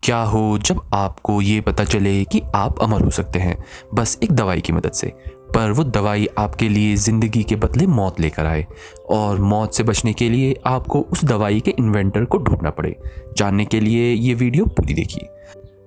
क्या हो जब आपको ये पता चले कि आप अमर हो सकते हैं बस एक दवाई की मदद से। पर वो दवाई आपके लिए ज़िंदगी के बदले मौत लेकर आए और मौत से बचने के लिए आपको उस दवाई के इन्वेंटर को ढूंढना पड़े। जानने के लिए ये वीडियो पूरी देखिए।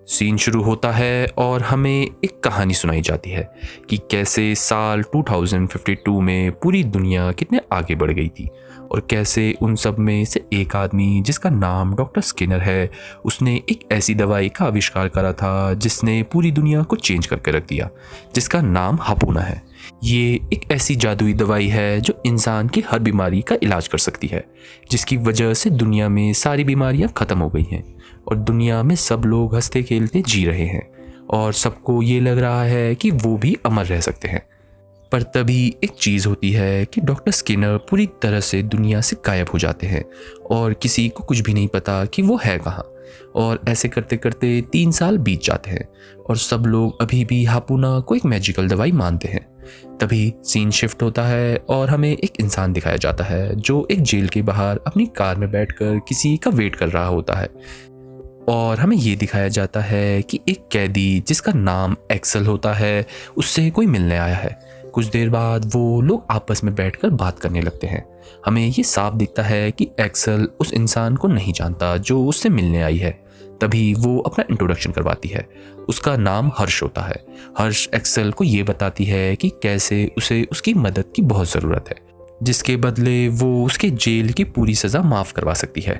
सीन शुरू होता है और हमें एक कहानी सुनाई जाती है कि कैसे साल 2052 में पूरी दुनिया कितने आगे बढ़ गई थी और कैसे उन सब में से एक आदमी जिसका नाम डॉक्टर स्किनर है, उसने एक ऐसी दवाई का आविष्कार करा था जिसने पूरी दुनिया को चेंज करके रख दिया, जिसका नाम हापूना है। ये एक ऐसी जादुई दवाई है जो इंसान की हर बीमारी का इलाज कर सकती है, जिसकी वजह से दुनिया में सारी बीमारियां खत्म हो गई हैं और दुनिया में सब लोग हंसते खेलते जी रहे हैं और सबको ये लग रहा है कि वो भी अमर रह सकते हैं। पर तभी एक चीज़ होती है कि डॉक्टर स्किनर पूरी तरह से दुनिया से गायब हो जाते हैं और किसी को कुछ भी नहीं पता कि वो है कहाँ। और ऐसे करते करते 3 साल बीत जाते हैं और सब लोग अभी भी हापूना को एक मैजिकल दवाई मानते हैं। तभी सीन शिफ्ट होता है और हमें एक इंसान दिखाया जाता है जो एक जेल के बाहर अपनी कार में बैठकर किसी का वेट कर रहा होता है। और हमें ये दिखाया जाता है कि एक कैदी जिसका नाम एक्सल होता है, उससे कोई मिलने आया है। कुछ देर बाद वो लोग आपस में बैठकर बात करने लगते हैं। हमें ये साफ दिखता है कि एक्सल उस इंसान को नहीं जानता जो उससे मिलने आई है। तभी वो अपना इंट्रोडक्शन करवाती है। उसका नाम हर्ष होता है। हर्ष एक्सल को ये बताती है कि कैसे उसे उसकी मदद की बहुत ज़रूरत है, जिसके बदले वो उसके जेल की पूरी सज़ा माफ़ करवा सकती है,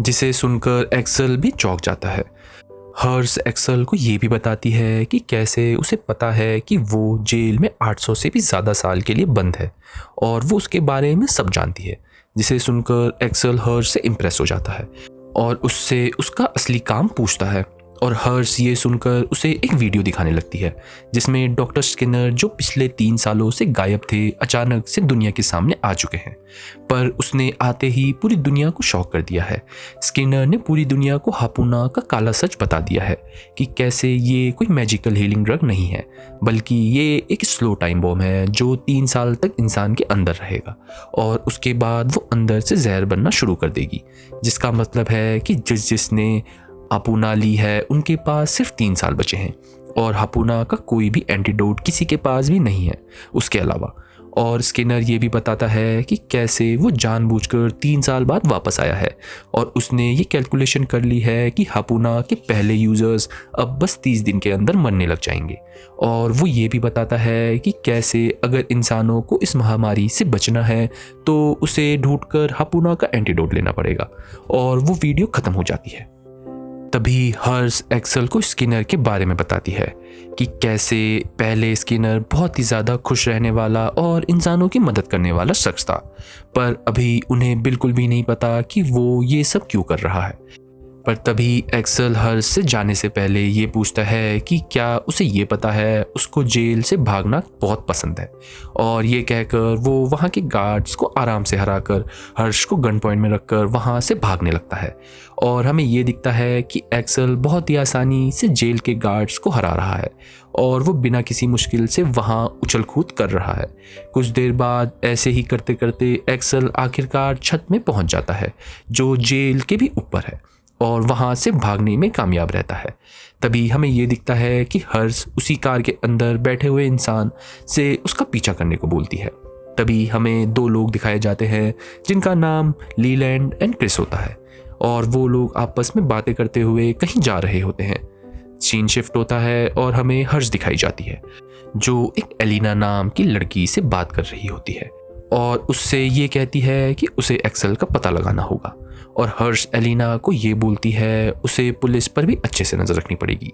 जिसे सुनकर एक्सल भी चौंक जाता है। हर्ष एक्सल को ये भी बताती है कि कैसे उसे पता है कि वो जेल में 800 से भी ज़्यादा साल के लिए बंद है और वो उसके बारे में सब जानती है, जिसे सुनकर एक्सल हर्ष से इम्प्रेस हो जाता है और उससे उसका असली काम पूछता है। और हर्ष ये सुनकर उसे एक वीडियो दिखाने लगती है जिसमें डॉक्टर स्किनर जो पिछले 3 सालों से गायब थे, अचानक से दुनिया के सामने आ चुके हैं। पर उसने आते ही पूरी दुनिया को शॉक कर दिया है। स्किनर ने पूरी दुनिया को हापूना का काला सच बता दिया है कि कैसे ये कोई मैजिकल हीलिंग ड्रग नहीं है, बल्कि ये एक स्लो टाइम बॉम्ब है जो 3 साल तक इंसान के अंदर रहेगा और उसके बाद वो अंदर से जहर बनना शुरू कर देगी। जिसका मतलब है कि जिसने हापूना ली है उनके पास सिर्फ 3 साल बचे हैं और हापूना का कोई भी एंटीडोट किसी के पास भी नहीं है उसके अलावा। और स्किनर ये भी बताता है कि कैसे वो जानबूझकर 3 साल बाद वापस आया है और उसने ये कैलकुलेशन कर ली है कि हापूना के पहले यूज़र्स अब बस 30 दिन के अंदर मरने लग जाएंगे। और वो ये भी बताता है कि कैसे अगर इंसानों को इस महामारी से बचना है तो उसे ढूंढकर हापूना का एंटीडोट लेना पड़ेगा। और वो वीडियो ख़त्म हो जाती है। तभी हर्ष एक्सल को स्किनर के बारे में बताती है कि कैसे पहले स्किनर बहुत ही ज़्यादा खुश रहने वाला और इंसानों की मदद करने वाला शख्स था, पर अभी उन्हें बिल्कुल भी नहीं पता कि वो ये सब क्यों कर रहा है। पर तभी एक्सल हर्ष से जाने से पहले ये पूछता है कि क्या उसे ये पता है उसको जेल से भागना बहुत पसंद है। और ये कहकर वो वहाँ के गार्ड्स को आराम से हराकर हर्ष को गन पॉइंट में रखकर वहाँ से भागने लगता है। और हमें ये दिखता है कि एक्सल बहुत ही आसानी से जेल के गार्ड्स को हरा रहा है और वो बिना किसी मुश्किल से वहाँ उछल कूद कर रहा है। कुछ देर बाद ऐसे ही करते करते एक्सल आखिरकार छत में पहुँच जाता है जो जेल के भी ऊपर है और वहाँ से भागने में कामयाब रहता है। तभी हमें ये दिखता है कि हर्ष उसी कार के अंदर बैठे हुए इंसान से उसका पीछा करने को बोलती है। तभी हमें 2 लोग दिखाए जाते हैं जिनका नाम लीलैंड एंड क्रिस होता है और वो लोग आपस में बातें करते हुए कहीं जा रहे होते हैं। सीन शिफ्ट होता है और हमें हर्ष दिखाई जाती है जो एक एलिना नाम की लड़की से बात कर रही होती है और उससे ये कहती है कि उसे एक्सल का पता लगाना होगा। और हर्ष एलिना को ये बोलती है उसे पुलिस पर भी अच्छे से नज़र रखनी पड़ेगी।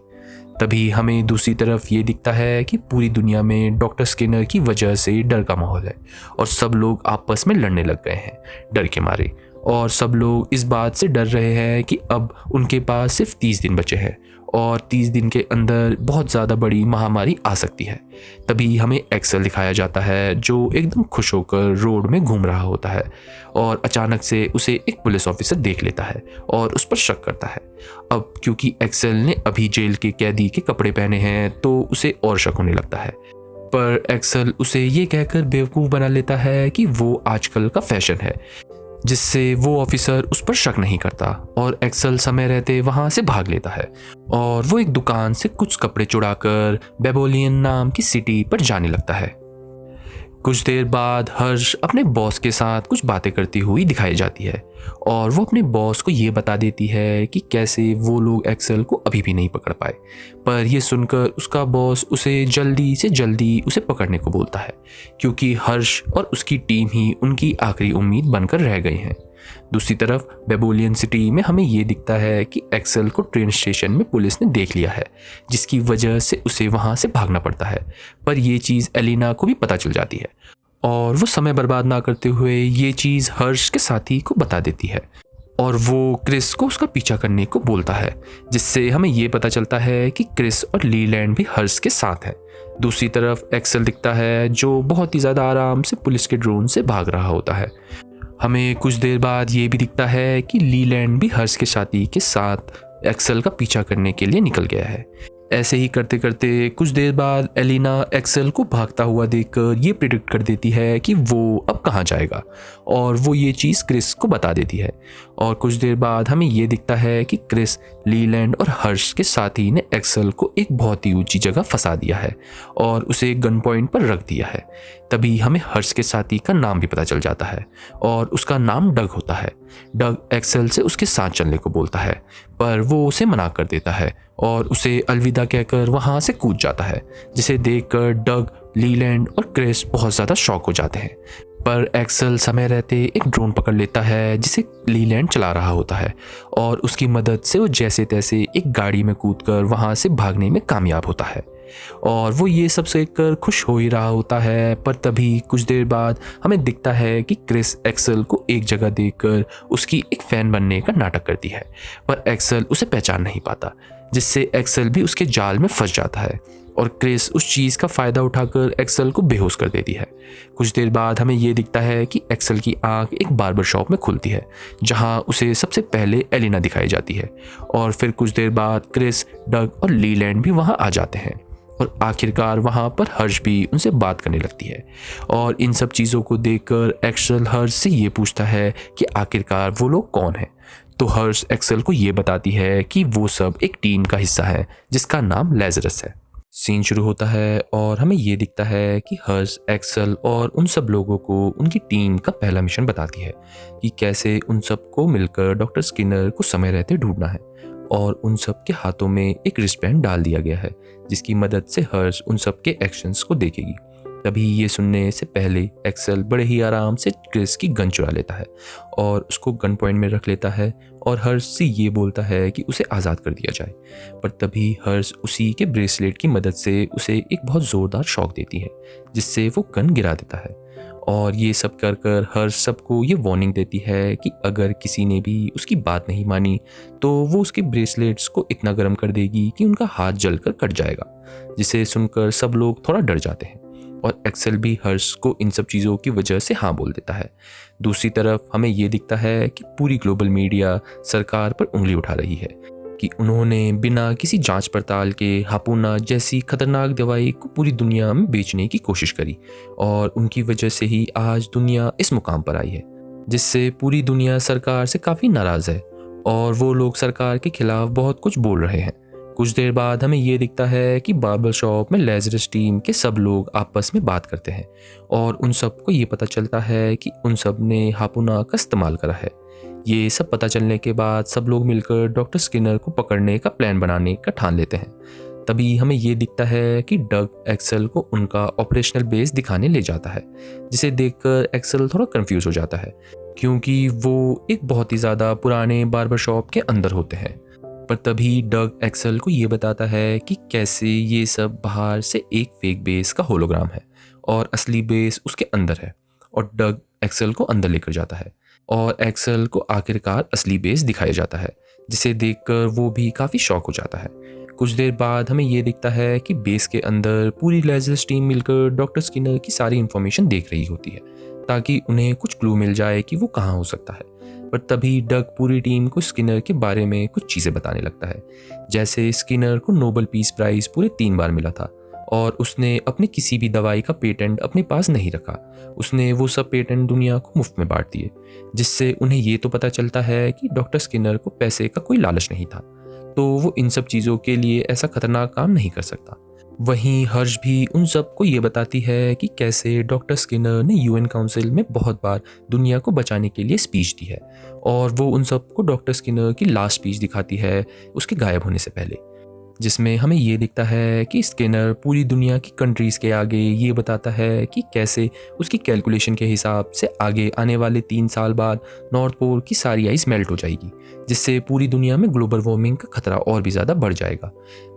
तभी हमें दूसरी तरफ ये दिखता है कि पूरी दुनिया में डॉक्टर स्किनर की वजह से डर का माहौल है और सब लोग आपस में लड़ने लग गए हैं डर के मारे। और सब लोग इस बात से डर रहे हैं कि अब उनके पास सिर्फ 30 दिन बचे हैं और 30 दिन के अंदर बहुत ज़्यादा बड़ी महामारी आ सकती है। तभी हमें एक्सल दिखाया जाता है जो एकदम खुश होकर रोड में घूम रहा होता है और अचानक से उसे एक पुलिस ऑफिसर देख लेता है और उस पर शक करता है। अब क्योंकि एक्सल ने अभी जेल के कैदी के कपड़े पहने हैं तो उसे और शक होने लगता है। पर एक्सल उसे ये कहकर बेवकूफ़ बना लेता है कि वो आजकल का फैशन है, जिससे वो ऑफिसर उस पर शक नहीं करता और एक्सेल समय रहते वहाँ से भाग लेता है और वो एक दुकान से कुछ कपड़े चुराकर बेबोलियन नाम की सिटी पर जाने लगता है। कुछ देर बाद हर्ष अपने बॉस के साथ कुछ बातें करती हुई दिखाई जाती है और वो अपने बॉस को ये बता देती है कि कैसे वो लोग एक्सेल को अभी भी नहीं पकड़ पाए। पर यह सुनकर उसका बॉस उसे जल्दी से जल्दी उसे पकड़ने को बोलता है, क्योंकि हर्ष और उसकी टीम ही उनकी आखिरी उम्मीद बनकर रह गई हैं। दूसरी तरफ बेबोलियन सिटी में हमें ये दिखता है कि एक्सेल को ट्रेन स्टेशन में पुलिस ने देख लिया है, जिसकी वजह से उसे वहाँ से भागना पड़ता है। पर यह चीज़ एलिना को भी पता चल जाती है और वो समय बर्बाद ना करते हुए ये चीज़ हर्ष के साथी को बता देती है और वो क्रिस को उसका पीछा करने को बोलता है, जिससे हमें ये पता चलता है कि क्रिस और लीलैंड भी हर्ष के साथ है। दूसरी तरफ एक्सेल दिखता है जो बहुत ही ज़्यादा आराम से पुलिस के ड्रोन से भाग रहा होता है। हमें कुछ देर बाद ये भी दिखता है कि लीलैंड भी हर्ष के साथी के साथ एक्सेल का पीछा करने के लिए निकल गया है। ऐसे ही करते करते कुछ देर बाद एलिना एक्सेल को भागता हुआ देखकर ये प्रिडिक्ट कर देती है कि वो अब कहाँ जाएगा और वो ये चीज़ क्रिस को बता देती है। और कुछ देर बाद हमें ये दिखता है कि क्रिस, लीलैंड और हर्ष के साथी ने एक्सेल को एक बहुत ही ऊंची जगह फंसा दिया है और उसे गन पॉइंट पर रख दिया है। तभी हमें हर्ष के साथी का नाम भी पता चल जाता है और उसका नाम डग होता है। डग एक्सेल से उसके साथ चलने को बोलता है, पर वो उसे मना कर देता है और उसे अलविदा कहकर वहाँ से कूद जाता है, जिसे देखकर डग, लीलैंड और क्रिस बहुत ज़्यादा शॉक हो जाते हैं। पर एक्सेल समय रहते एक ड्रोन पकड़ लेता है जिसे लीलैंड चला रहा होता है और उसकी मदद से वो जैसे तैसे एक गाड़ी में कूदकर वहाँ से भागने में कामयाब होता है और वो ये सब देखकर खुश हो ही रहा होता है। पर तभी कुछ देर बाद हमें दिखता है कि क्रिस एक्सेल को एक जगह देखकर उसकी एक फ़ैन बनने का नाटक करती है, पर एक्सेल उसे पहचान नहीं पाता, जिससे एक्सेल भी उसके जाल में फंस जाता है और क्रिस उस चीज़ का फ़ायदा उठाकर एक्सेल को बेहोश कर देती है। कुछ देर बाद हमें ये दिखता है कि एक्सेल की आंख एक बार्बर शॉप में खुलती है, जहां उसे सबसे पहले एलिना दिखाई जाती है और फिर कुछ देर बाद क्रिस, डग और लीलैंड भी वहां आ जाते हैं और आखिरकार वहां पर हर्ष भी उनसे बात करने लगती है। और इन सब चीज़ों को देखकर एक्सेल हर्ष से ये पूछता है कि आखिरकार वो लोग कौन हैं। तो हर्ष एक्सेल को ये बताती है कि वो सब एक टीम का हिस्सा है जिसका नाम लेज़रस है। सीन शुरू होता है और हमें ये दिखता है कि हर्ष एक्सेल और उन सब लोगों को उनकी टीम का पहला मिशन बताती है कि कैसे उन सब को मिलकर डॉक्टर स्किनर को समय रहते ढूंढना है और उन सब के हाथों में एक रिस्टबैंड डाल दिया गया है, जिसकी मदद से हर्ष उन सब के एक्शंस को देखेगी। तभी ये सुनने से पहले एक्सेल बड़े ही आराम से क्रिस की गन चुरा लेता है और उसको गन पॉइंट में रख लेता है और हर्ष से ये बोलता है कि उसे आज़ाद कर दिया जाए। पर तभी हर्ष उसी के ब्रेसलेट की मदद से उसे एक बहुत ज़ोरदार शॉक देती है, जिससे वो गन गिरा देता है। और ये सब कर कर हर्ष सबको ये वार्निंग देती है कि अगर किसी ने भी उसकी बात नहीं मानी तो वो उसके ब्रेसलेट्स को इतना गर्म कर देगी कि उनका हाथ जलकर कट जाएगा, जिसे सुनकर सब लोग थोड़ा डर जाते हैं और एक्सेल भी हर्ष को इन सब चीज़ों की वजह से हाँ बोल देता है। दूसरी तरफ हमें ये दिखता है कि पूरी ग्लोबल मीडिया सरकार पर उंगली उठा रही है कि उन्होंने बिना किसी जांच पड़ताल के हापुना जैसी खतरनाक दवाई को पूरी दुनिया में बेचने की कोशिश करी और उनकी वजह से ही आज दुनिया इस मुकाम पर आई है, जिससे पूरी दुनिया सरकार से काफ़ी नाराज़ है और वो लोग सरकार के खिलाफ बहुत कुछ बोल रहे हैं। कुछ देर बाद हमें ये दिखता है कि बार्बर शॉप में लेज़रस टीम के सब लोग आपस में बात करते हैं और उन सबको ये पता चलता है कि उन सब ने हापुना का इस्तेमाल करा है। ये सब पता चलने के बाद सब लोग मिलकर डॉक्टर स्किनर को पकड़ने का प्लान बनाने का ठान लेते हैं। तभी हमें ये दिखता है कि डग एक्सेल को उनका ऑपरेशनल बेस दिखाने ले जाता है, जिसे देखकर एक्सेल थोड़ा कंफ्यूज हो जाता है क्योंकि वो एक बहुत ही ज़्यादा पुराने बार्बर शॉप के अंदर होते हैं। पर तभी डग एक्सेल को ये बताता है कि कैसे ये सब बाहर से एक फेक बेस का होलोग्राम है और असली बेस उसके अंदर है, और डग एक्सेल को अंदर लेकर जाता है और एक्सेल को आखिरकार असली बेस दिखाया जाता है, जिसे देखकर वो भी काफ़ी शॉक हो जाता है। कुछ देर बाद हमें ये दिखता है कि बेस के अंदर पूरी लेज़रस टीम मिलकर डॉक्टर स्किनर की सारी इन्फॉर्मेशन देख रही होती है ताकि उन्हें कुछ क्लू मिल जाए कि वो कहाँ हो सकता है। पर तभी डग पूरी टीम को स्किनर के बारे में कुछ चीज़ें बताने लगता है, जैसे स्किनर को नोबेल पीस प्राइज़ पूरे 3 बार मिला था और उसने अपने किसी भी दवाई का पेटेंट अपने पास नहीं रखा। उसने वो सब पेटेंट दुनिया को मुफ्त में बांट दिए, जिससे उन्हें ये तो पता चलता है कि डॉक्टर स्किनर को पैसे का कोई लालच नहीं था, तो वो इन सब चीज़ों के लिए ऐसा खतरनाक काम नहीं कर सकता। वहीं हर्ष भी उन सबको ये बताती है कि कैसे डॉक्टर स्किनर ने यूएन काउंसिल में बहुत बार दुनिया को बचाने के लिए स्पीच दी है, और वो उन सबको डॉक्टर स्किनर की लास्ट स्पीच दिखाती है उसके गायब होने से पहले, जिसमें हमें ये दिखता है कि स्किनर पूरी दुनिया की कंट्रीज़ के आगे ये बताता है कि कैसे उसकी कैलकुलेशन के हिसाब से आगे आने वाले 3 साल बाद नॉर्थ पोल की सारी आइस मेल्ट हो जाएगी, जिससे पूरी दुनिया में ग्लोबल वार्मिंग का खतरा और भी ज़्यादा बढ़ जाएगा।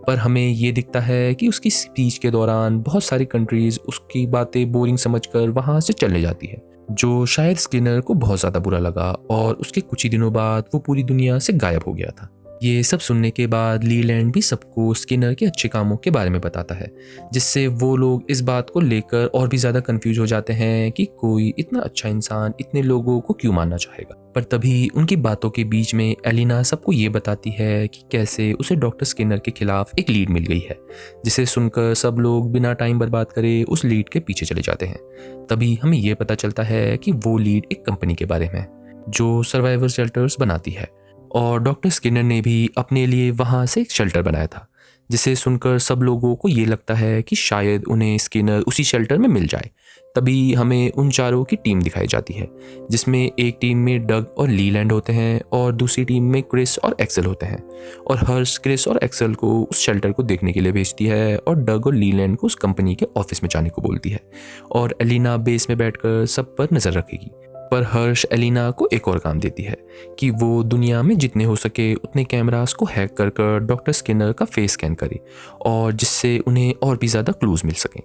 पर हमें ये दिखता है कि उसकी स्पीच के दौरान बहुत सारी कंट्रीज़ उसकी बातें बोरिंग समझकर वहाँ से चले जाती है, जो शायद स्किनर को बहुत ज़्यादा बुरा लगा, और उसके कुछ ही दिनों बाद वो पूरी दुनिया से गायब हो गया था। ये सब सुनने के बाद लीलैंड भी सबको स्किनर के अच्छे कामों के बारे में बताता है, जिससे वो लोग इस बात को लेकर और भी ज़्यादा कंफ्यूज हो जाते हैं कि कोई इतना अच्छा इंसान इतने लोगों को क्यों मानना चाहेगा। पर तभी उनकी बातों के बीच में एलिना सबको ये बताती है कि कैसे उसे डॉक्टर स्किनर के खिलाफ एक लीड मिल गई है, जिसे सुनकर सब लोग बिना टाइम बर्बाद करे उस लीड के पीछे चले जाते हैं। तभी हमें ये पता चलता है कि वो लीड एक कंपनी के बारे में है जो सर्वाइवर शेल्टर्स बनाती है, और डॉक्टर स्किनर ने भी अपने लिए वहाँ से एक शेल्टर बनाया था, जिसे सुनकर सब लोगों को ये लगता है कि शायद उन्हें स्किनर उसी शेल्टर में मिल जाए। तभी हमें उन चारों की टीम दिखाई जाती है, जिसमें एक टीम में डग और लीलैंड होते हैं और दूसरी टीम में क्रिस और एक्सेल होते हैं। और हर्ष क्रिस और एक्सेल को उस शेल्टर को देखने के लिए भेजती है, और डग और लीलैंड को उस कंपनी के ऑफिस में जाने को बोलती है, और एलिना बेस में बैठकर सब पर नज़र रखेगी। पर हर्ष एलिना को एक और काम देती है कि वो दुनिया में जितने हो सके उतने कैमरास को हैक कर कर डॉक्टर स्किनर का फेस स्कैन करे, और जिससे उन्हें और भी ज़्यादा क्लूज मिल सकें,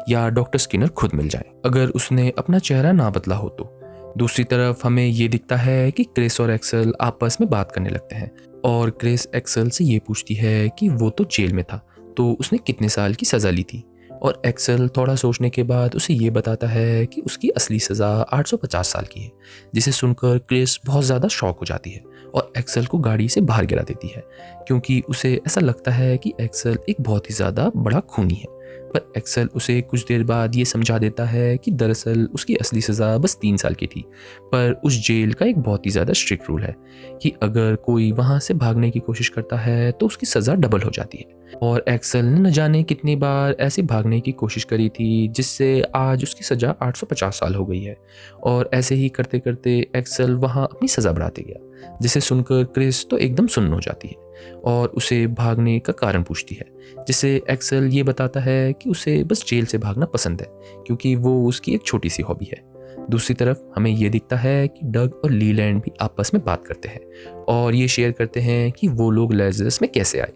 या डॉक्टर स्किनर खुद मिल जाए अगर उसने अपना चेहरा ना बदला हो तो। दूसरी तरफ हमें ये दिखता है कि क्रिस और एक्सेल आपस में बात करने लगते हैं, और क्रिस एक्सेल से ये पूछती है कि वो तो जेल में था, तो उसने कितने साल की सज़ा ली थी, और एक्सेल थोड़ा सोचने के बाद उसे ये बताता है कि उसकी असली सज़ा 850 साल की है, जिसे सुनकर क्रिस बहुत ज़्यादा शॉक हो जाती है और एक्सेल को गाड़ी से बाहर गिरा देती है, क्योंकि उसे ऐसा लगता है कि एक्सेल एक बहुत ही ज़्यादा बड़ा खूनी है। पर एक्सेल उसे कुछ देर बाद ये समझा देता है कि दरअसल उसकी असली सज़ा बस 3 साल की थी, पर उस जेल का एक बहुत ही ज़्यादा स्ट्रिक्ट रूल है कि अगर कोई वहाँ से भागने की कोशिश करता है तो उसकी सज़ा डबल हो जाती है। और एक्सेल ने न जाने कितनी बार ऐसे भागने की कोशिश करी थी, जिससे आज उसकी सज़ा 850 साल हो गई है, और ऐसे ही करते करते एक्सेल वहाँ अपनी सज़ा बढ़ाते गया, जिसे सुनकर क्रिस तो एकदम सुन्न हो जाती है और उसे भागने का कारण पूछती है, जिसे एक्सेल ये बताता है कि उसे बस जेल से भागना पसंद है, क्योंकि वो उसकी एक छोटी सी हॉबी है। दूसरी तरफ हमें ये दिखता है कि डग और लीलैंड भी आपस में बात करते हैं और ये शेयर करते हैं कि वो लोग लेज़रस में कैसे आए।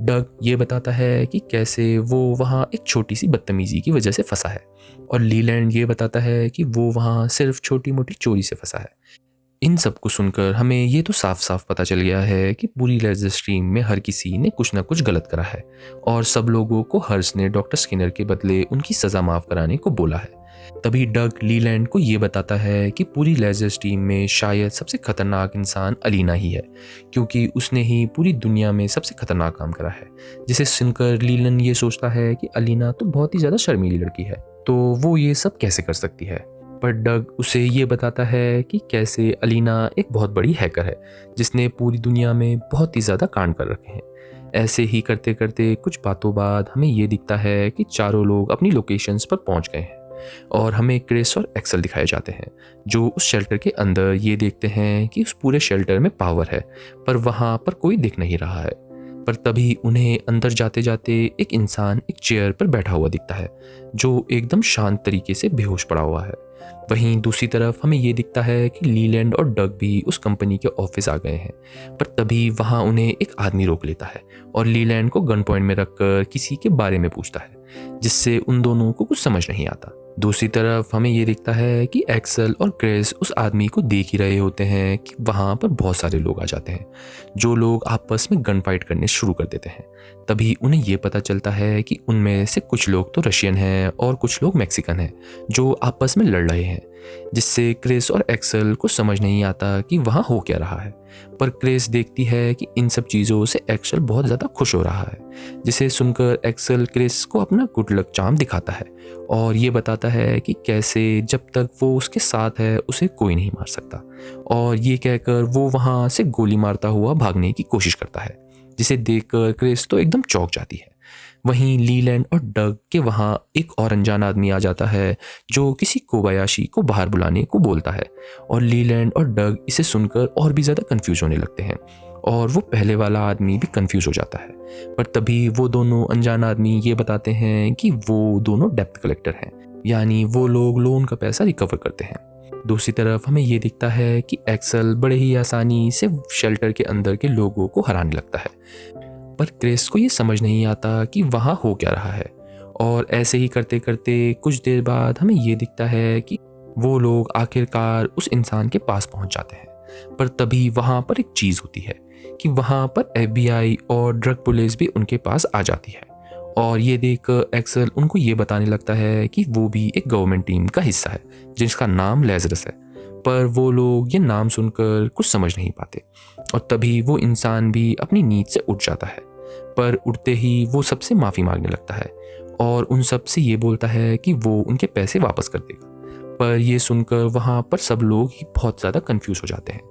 डग ये बताता है कि कैसे वो वहाँ एक छोटी सी बदतमीजी की वजह से फंसा है, और लीलैंड ये बताता है कि वो वहाँ सिर्फ छोटी मोटी चोरी से फंसा है। इन सब को सुनकर हमें ये तो साफ साफ पता चल गया है कि पूरी लेज़र स्ट्रीम में हर किसी ने कुछ ना कुछ गलत करा है, और सब लोगों को हर्ष ने डॉक्टर स्किनर के बदले उनकी सज़ा माफ़ कराने को बोला है। तभी डग लीलैंड को ये बताता है कि पूरी लेज़र स्ट्रीम में शायद सबसे खतरनाक इंसान अलीना ही है, क्योंकि उसने ही पूरी दुनिया में सबसे खतरनाक काम करा है। जिसे सुनकर लीलैंड ये सोचता है कि अलीना तो बहुत ही ज़्यादा शर्मीली लड़की है, तो वो ये सब कैसे कर सकती है। पर डग उसे ये बताता है कि कैसे अलीना एक बहुत बड़ी हैकर है, जिसने पूरी दुनिया में बहुत ही ज़्यादा कांड कर रखे हैं। ऐसे ही करते करते कुछ बातों बाद हमें ये दिखता है कि चारों लोग अपनी लोकेशंस पर पहुंच गए हैं, और हमें क्रिस और एक्सेल दिखाए जाते हैं, जो उस शेल्टर के अंदर ये देखते हैं कि उस पूरे शेल्टर में पावर है, पर वहाँ पर कोई दिख नहीं रहा है। पर तभी उन्हें अंदर जाते जाते एक इंसान एक चेयर पर बैठा हुआ दिखता है, जो एकदम शांत तरीके से बेहोश पड़ा हुआ है। वहीं दूसरी तरफ हमें ये दिखता है कि लीलैंड और डग भी उस कंपनी के ऑफिस आ गए हैं, पर तभी वहाँ उन्हें एक आदमी रोक लेता है और लीलैंड को गन पॉइंट में रखकर किसी के बारे में पूछता है, जिससे उन दोनों को कुछ समझ नहीं आता। दूसरी तरफ हमें ये दिखता है कि एक्सेल और क्रिस उस आदमी को देख ही रहे होते हैं कि वहाँ पर बहुत सारे लोग आ जाते हैं, जो लोग आपस में गन फाइट करने शुरू कर देते हैं। तभी उन्हें ये पता चलता है कि उनमें से कुछ लोग तो रशियन हैं और कुछ लोग मैक्सिकन हैं, जो आपस में लड़ रहे हैं, जिससे क्रिस और एक्सेल को समझ नहीं आता कि वहाँ हो क्या रहा है। पर क्रिस देखती है कि इन सब चीज़ों से एक्सेल बहुत ज़्यादा खुश हो रहा है, जिसे सुनकर एक्सेल क्रिस को अपना गुड लक चार्म दिखाता है और ये बताता है कि कैसे जब तक वो उसके साथ है उसे कोई नहीं मार सकता। और ये कहकर वो वहाँ से गोली मारता हुआ भागने की कोशिश करता है, जिसे देखकर क्रिस तो एकदम चौंक जाती है। वहीं लीलैंड और डग के वहाँ एक और अनजान आदमी आ जाता है जो किसी कोबायाशी को बाहर बुलाने को बोलता है, और लीलैंड और डग इसे सुनकर और भी ज़्यादा कंफ्यूज होने लगते हैं और वो पहले वाला आदमी भी कंफ्यूज हो जाता है। पर तभी वो दोनों अनजान आदमी ये बताते हैं कि वो दोनों डेप्थ कलेक्टर हैं, यानी वो लोग लोन का पैसा रिकवर करते हैं। दूसरी तरफ हमें ये दिखता है कि एक्सेल बड़े ही आसानी से शेल्टर के अंदर के लोगों को हराने लगता है, पर क्रिस को ये समझ नहीं आता कि वहाँ हो क्या रहा है। और ऐसे ही करते करते कुछ देर बाद हमें ये दिखता है कि वो लोग आखिरकार उस इंसान के पास पहुँच जाते हैं। पर तभी वहाँ पर एक चीज़ होती है कि वहाँ पर FBI और ड्रग पुलिस भी उनके पास आ जाती है, और ये देख एक्सेल उनको ये बताने लगता है कि वो भी एक गवर्नमेंट टीम का हिस्सा है जिसका नाम लेज़रस है। पर वो लोग ये नाम सुनकर कुछ समझ नहीं पाते, और तभी वो इंसान भी अपनी नींद से उठ जाता है। पर उठते ही वो सबसे माफ़ी मांगने लगता है और उन सब से ये बोलता है कि वो उनके पैसे वापस कर देगा। पर ये सुनकर वहाँ पर सब लोग ही बहुत ज़्यादा कंफ्यूज हो जाते हैं,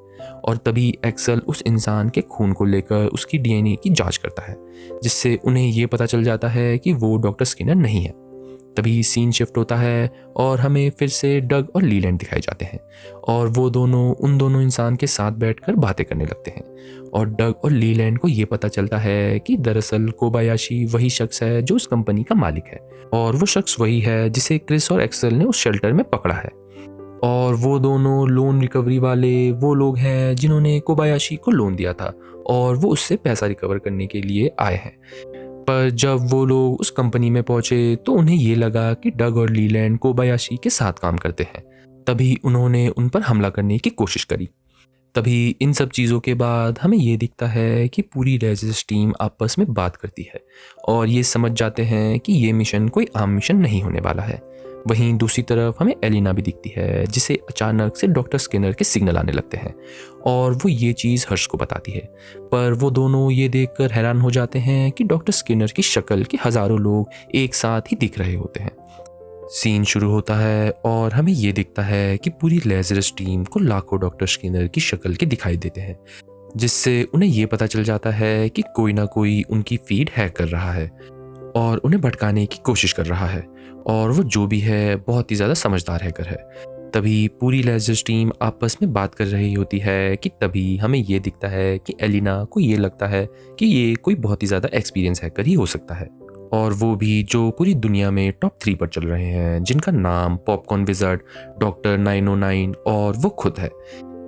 और तभी एक्सेल उस इंसान के खून को लेकर उसकी DNA की जांच करता है, जिससे उन्हें ये पता चल जाता है कि वो डॉक्टर स्किनर नहीं है। तभी सीन शिफ्ट होता है और हमें फिर से डग और लीलैंड दिखाए जाते हैं, और वो दोनों उन दोनों इंसान के साथ बैठकर बातें करने लगते हैं। और डग और लीलैंड को ये पता चलता है कि दरअसल कोबायाशी वही शख्स है जो उस कंपनी का मालिक है, और वो शख्स वही है जिसे क्रिस और एक्सेल ने उस शेल्टर में पकड़ा है। और वो दोनों लोन रिकवरी वाले वो लोग हैं जिन्होंने कोबायाशी को लोन दिया था, और वो उससे पैसा रिकवर करने के लिए आए हैं। पर जब वो लोग उस कंपनी में पहुंचे तो उन्हें ये लगा कि डग और लीलैंड कोबायाशी के साथ काम करते हैं। तभी उन्होंने उन पर हमला करने की कोशिश करी। तभी इन सब चीज़ों के बाद हमें ये दिखता है कि पूरी रेजिस टीम आपस में बात करती है और ये समझ जाते हैं कि ये मिशन कोई आम मिशन नहीं होने वाला है। वहीं दूसरी तरफ हमें एलिना भी दिखती है, जिसे अचानक से डॉक्टर स्किनर के सिग्नल आने लगते हैं और वो ये चीज़ हर्ष को बताती है। पर वो दोनों ये देखकर हैरान हो जाते हैं कि डॉक्टर स्किनर की शक्ल के हज़ारों लोग एक साथ ही दिख रहे होते हैं। सीन शुरू होता है और हमें ये दिखता है कि पूरी लेज़रस टीम को लाखों डॉक्टर स्किनर की शक्ल के दिखाई देते हैं, जिससे उन्हें ये पता चल जाता है कि कोई ना कोई उनकी फीड हैक कर रहा है और उन्हें भटकाने की कोशिश कर रहा है, और वो जो भी है बहुत ही ज़्यादा समझदार हैकर है। तभी पूरी लेज़रस टीम आपस में बात कर रही होती है कि तभी हमें ये दिखता है कि एलिना को ये लगता है कि ये कोई बहुत ही ज़्यादा एक्सपीरियंस हैकर ही हो सकता है, और वो भी जो पूरी दुनिया में टॉप 3 पर चल रहे हैं, जिनका नाम पॉपकॉर्न विज़ार्ड, डॉक्टर 909 और वो खुद है।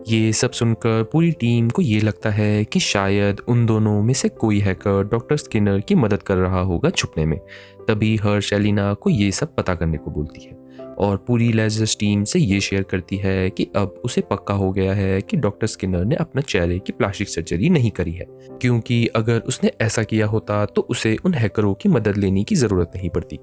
ये सब सुनकर पूरी टीम को ये लगता है कि शायद उन दोनों में से कोई हैकर डॉक्टर स्किनर की मदद कर रहा होगा छुपने में। तभी हर्ष एलिना को ये सब पता करने को बोलती है और पूरी लेज़रस टीम से ये शेयर करती है कि अब उसे पक्का हो गया है कि डॉक्टर स्किनर ने अपना चेहरे की प्लास्टिक सर्जरी नहीं करी है, क्योंकि अगर उसने ऐसा किया होता तो उसे उन हैकरों की मदद लेने की ज़रूरत नहीं पड़ती,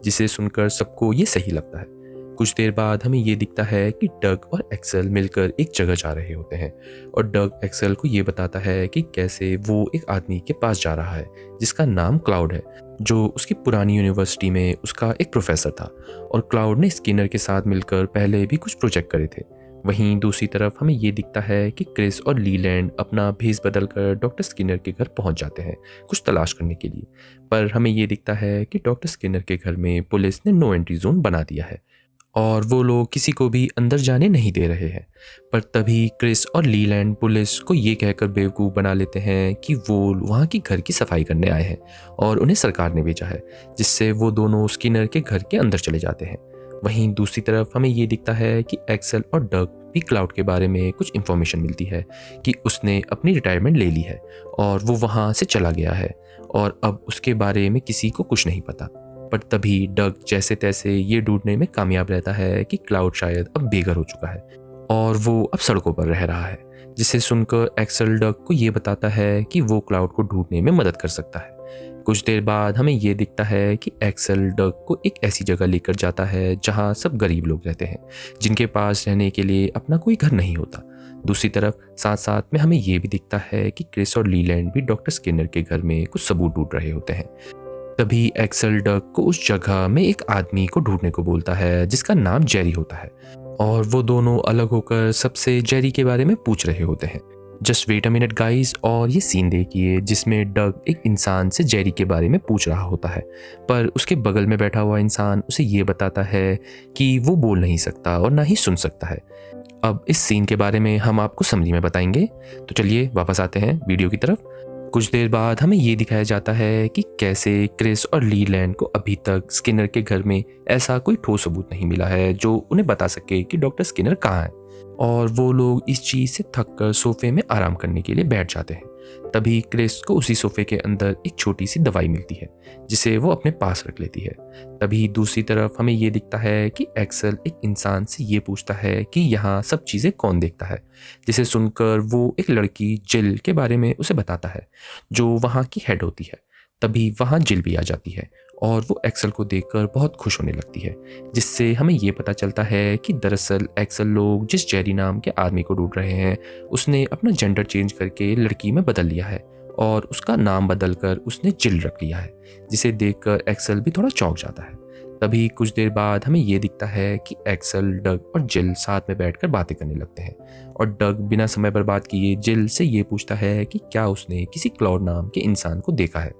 जिसे सुनकर सबको ये सही लगता है। कुछ देर बाद हमें ये दिखता है कि डग और एक्सेल मिलकर एक जगह जा रहे होते हैं, और डग एक्सेल को ये बताता है कि कैसे वो एक आदमी के पास जा रहा है जिसका नाम क्लाउड है, जो उसकी पुरानी यूनिवर्सिटी में उसका एक प्रोफेसर था, और क्लाउड ने स्किनर के साथ मिलकर पहले भी कुछ प्रोजेक्ट करे थे। वहीं दूसरी तरफ हमें ये दिखता है कि क्रिस और लीलैंड अपना भेस बदल कर डॉक्टर स्किनर के घर पहुंच जाते हैं कुछ तलाश करने के लिए। पर हमें ये दिखता है कि डॉक्टर स्किनर के घर में पुलिस ने नो एंट्री जोन बना दिया है और वो लोग किसी को भी अंदर जाने नहीं दे रहे हैं। पर तभी क्रिस और लीलैंड पुलिस को ये कहकर बेवकूफ़ बना लेते हैं कि वो वहाँ की घर की सफाई करने आए हैं और उन्हें सरकार ने भेजा है, जिससे वो दोनों स्किनर के घर के अंदर चले जाते हैं। वहीं दूसरी तरफ हमें ये दिखता है कि एक्सेल और डग भी क्लाउड के बारे में कुछ इन्फॉर्मेशन मिलती है कि उसने अपनी रिटायरमेंट ले ली है और वो वहाँ से चला गया है, और अब उसके बारे में किसी को कुछ नहीं पता। पर तभी डग जैसे तैसे ये ढूंढने में कामयाब रहता है कि क्लाउड शायद अब बेघर हो चुका है और वो अब सड़कों पर रह रहा है, जिसे सुनकर एक्सेल डग को ये बताता है कि वो क्लाउड को ढूंढने में मदद कर सकता है। कुछ देर बाद हमें ये दिखता है कि एक्सेल डग को एक ऐसी जगह लेकर जाता है जहाँ सब गरीब लोग रहते हैं, जिनके पास रहने के लिए अपना कोई घर नहीं होता। दूसरी तरफ साथ साथ में हमें ये भी दिखता है कि क्रिस और लीलैंड भी डॉक्टर स्किनर के घर में कुछ सबूत ढूंढ रहे होते हैं। तभी एक्सेल डग को उस जगह में एक आदमी को ढूंढने को बोलता है जिसका नाम जेरी होता है, और वो दोनों अलग होकर सबसे जेरी के बारे में पूछ रहे होते हैं। Just wait a minute guys, और ये सीन देखिए जिसमें डग एक इंसान से जेरी के बारे में पूछ रहा होता है, पर उसके बगल में बैठा हुआ इंसान उसे ये बताता है कि वो बोल नहीं सकता और ना ही सुन सकता है। अब इस सीन के बारे में हम आपको समरी में बताएंगे, तो चलिए वापस आते हैं वीडियो की तरफ। कुछ देर बाद हमें ये दिखाया जाता है कि कैसे क्रिस और लीलैंड को अभी तक स्किनर के घर में ऐसा कोई ठोस सबूत नहीं मिला है जो उन्हें बता सके कि डॉक्टर स्किनर कहाँ है, और वो लोग इस चीज़ से थक कर सोफे में आराम करने के लिए बैठ जाते हैं। तभी क्रिस को उसी सोफे के अंदर एक छोटी सी दवाई मिलती है जिसे वो अपने पास रख लेती है। तभी दूसरी तरफ हमें ये दिखता है कि एक्सेल एक इंसान से ये पूछता है कि यहाँ सब चीज़ें कौन देखता है, जिसे सुनकर वो एक लड़की जिल के बारे में उसे बताता है जो वहाँ की हेड होती है। तभी वहाँ जिल भी आ जाती है और वो एक्सेल को देखकर बहुत खुश होने लगती है, जिससे हमें ये पता चलता है कि दरअसल एक्सेल लोग जिस जेरी नाम के आदमी को ढूंढ रहे हैं उसने अपना जेंडर चेंज करके लड़की में बदल लिया है और उसका नाम बदलकर उसने जिल रख लिया है, जिसे देखकर एक्सेल भी थोड़ा चौंक जाता है। तभी कुछ देर बाद हमें ये दिखता है कि एक्सेल, डग और जिल साथ में बैठकर बातें करने लगते हैं, और डग बिना समय बर्बाद किए जिल से ये पूछता है कि क्या उसने किसी क्लाउड नाम के इंसान को देखा है।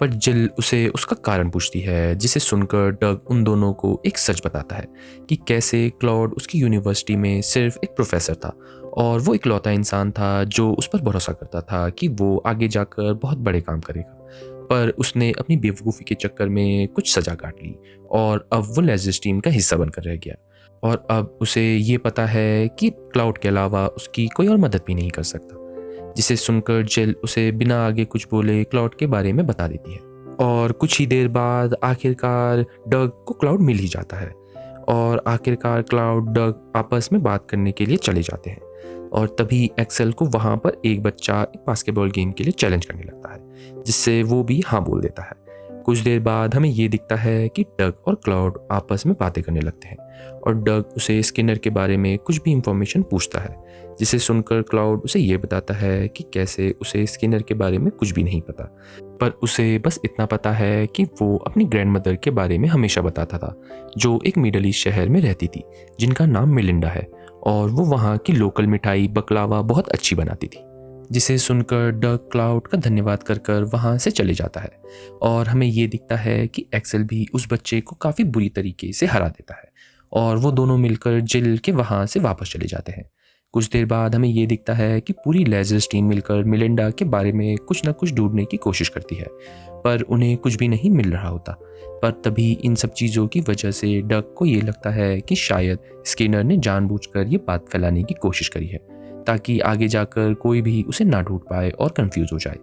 पर जिल उसे उसका कारण पूछती है, जिसे सुनकर डग उन दोनों को एक सच बताता है कि कैसे क्लाउड उसकी यूनिवर्सिटी में सिर्फ एक प्रोफेसर था और वो इकलौता इंसान था जो उस पर भरोसा करता था कि वो आगे जाकर बहुत बड़े काम करेगा। पर उसने अपनी बेवकूफ़ी के चक्कर में कुछ सज़ा काट ली और अब वो लेजिस टीम का हिस्सा बनकर रह गया, और अब उसे ये पता है कि क्लाउड के अलावा उसकी कोई और मदद भी नहीं कर सकता। जिसे सुनकर जिल उसे बिना आगे कुछ बोले क्लाउड के बारे में बता देती है, और कुछ ही देर बाद आखिरकार डग को क्लाउड मिल ही जाता है, और आखिरकार क्लाउड डग आपस में बात करने के लिए चले जाते हैं। और तभी एक्सेल को वहाँ पर एक बच्चा एक बास्केटबॉल गेम के लिए चैलेंज करने लगता है, जिससे वो भी हाँ बोल देता है। कुछ देर बाद हमें ये दिखता है कि डग और क्लाउड आपस में बातें करने लगते हैं, और डग उसे स्किनर के बारे में कुछ भी इंफॉर्मेशन पूछता है, जिसे सुनकर क्लाउड उसे ये बताता है कि कैसे उसे स्किनर के बारे में कुछ भी नहीं पता, पर उसे बस इतना पता है कि वो अपनी ग्रैंडमदर के बारे में हमेशा बताता था, जो एक मिडल ईस्ट शहर में रहती थी जिनका नाम मिलिंडा है, और वो वहाँ की लोकल मिठाई बकलावा बहुत अच्छी बनाती थी। जिसे सुनकर डग क्लाउड का धन्यवाद कर कर वहाँ से चले जाता है, और हमें ये दिखता है कि एक्सेल भी उस बच्चे को काफ़ी बुरी तरीके से हरा देता है, और वो दोनों मिलकर जिल के वहाँ से वापस चले जाते हैं। कुछ देर बाद हमें ये दिखता है कि पूरी लेजर्स टीम मिलकर मिलिंडा के बारे में कुछ न कुछ ढूंढने की कोशिश करती है, पर उन्हें कुछ भी नहीं मिल रहा होता। पर तभी इन सब चीज़ों की वजह से डग को ये लगता है कि शायद स्किनर ने जानबूझकर ये बात फैलाने की कोशिश करी है, ताकि आगे जाकर कोई भी उसे ना ढूंढ पाए और कंफ्यूज हो जाए।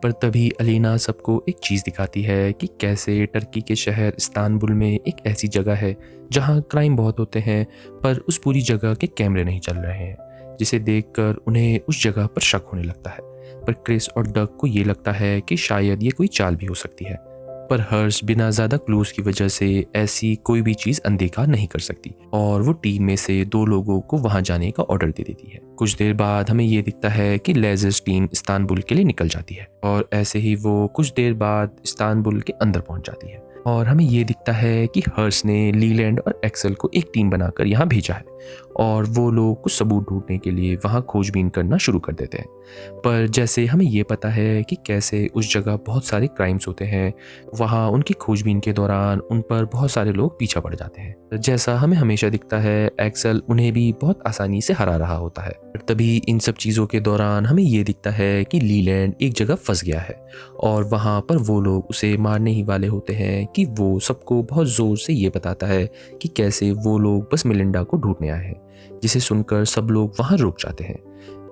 पर तभी अलीना सबको एक चीज़ दिखाती है कि कैसे टर्की के शहर इस्तांबुल में एक ऐसी जगह है जहां क्राइम बहुत होते हैं, पर उस पूरी जगह के कैमरे नहीं चल रहे हैं, जिसे देखकर उन्हें उस जगह पर शक होने लगता है। पर क्रिस और डग को ये लगता है कि शायद ये कोई चाल भी हो सकती है, पर हर्ष बिना ज़्यादा क्लूज की वजह से ऐसी कोई भी चीज़ अनदेखा नहीं कर सकती, और वो टीम में से 2 लोगों को वहां जाने का ऑर्डर दे देती है। कुछ देर बाद हमें ये दिखता है कि लेजर्स टीम इस्तांबुल के लिए निकल जाती है, और ऐसे ही वो कुछ देर बाद इस्तांबुल के अंदर पहुंच जाती है, और हमें ये दिखता है कि हर्ष ने लीलैंड और एक्सेल को एक टीम बनाकर यहाँ भेजा है, और वो लोग कुछ सबूत ढूंढने के लिए वहाँ खोजबीन करना शुरू कर देते हैं। पर जैसे हमें ये पता है कि कैसे उस जगह बहुत सारे क्राइम्स होते हैं, वहाँ उनकी खोजबीन के दौरान उन पर बहुत सारे लोग पीछा पड़ जाते हैं। जैसा हमें हमेशा दिखता है एक्सेल उन्हें भी बहुत आसानी से हरा रहा होता है। पर तभी इन सब चीज़ों के दौरान हमें ये दिखता है कि लीलैंड एक जगह फंस गया है, और वहाँ पर वो लोग उसे मारने ही वाले होते हैं कि वो सबको बहुत ज़ोर से ये बताता है कि कैसे वो लोग बस मिलिंडा को ढूंढने आए हैं, जिसे सुनकर सब लोग वहाँ रुक जाते हैं।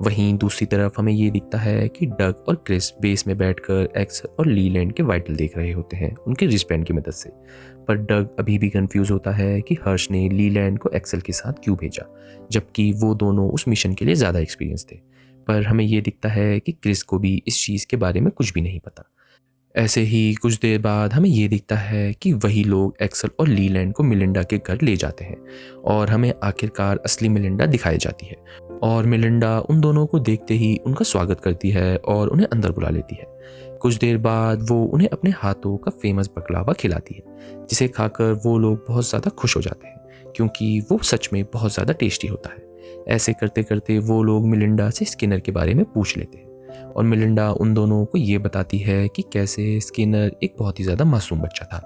वहीं दूसरी तरफ हमें ये दिखता है कि डग और क्रिस बेस में बैठकर एक्सेल और लीलैंड के वाइटल देख रहे होते हैं उनके रिस्टबैंड की मदद से। पर डग अभी भी कंफ्यूज होता है कि हर्ष ने लीलैंड को एक्सेल के साथ क्यों भेजा, जबकि वो दोनों उस मिशन के लिए ज़्यादा एक्सपीरियंस थे। पर हमें ये दिखता है कि क्रिस को भी इस चीज़ के बारे में कुछ भी नहीं पता। ऐसे ही कुछ देर बाद हमें ये दिखता है कि वही लोग एक्सेल और लीलैंड को मिलिंडा के घर ले जाते हैं और हमें आखिरकार असली मिलिंडा दिखाई जाती है। और मिलिंडा उन दोनों को देखते ही उनका स्वागत करती है और उन्हें अंदर बुला लेती है। कुछ देर बाद वो उन्हें अपने हाथों का फेमस बकलावा खिलाती है, जिसे खाकर वो लोग बहुत ज़्यादा खुश हो जाते हैं क्योंकि वो सच में बहुत ज़्यादा टेस्टी होता है। ऐसे करते करते वो लोग मिलिंडा से स्किनर के बारे में पूछ लेते हैं और मिलिंडा उन दोनों को ये बताती है कि कैसे स्किनर एक बहुत ही ज़्यादा मासूम बच्चा था,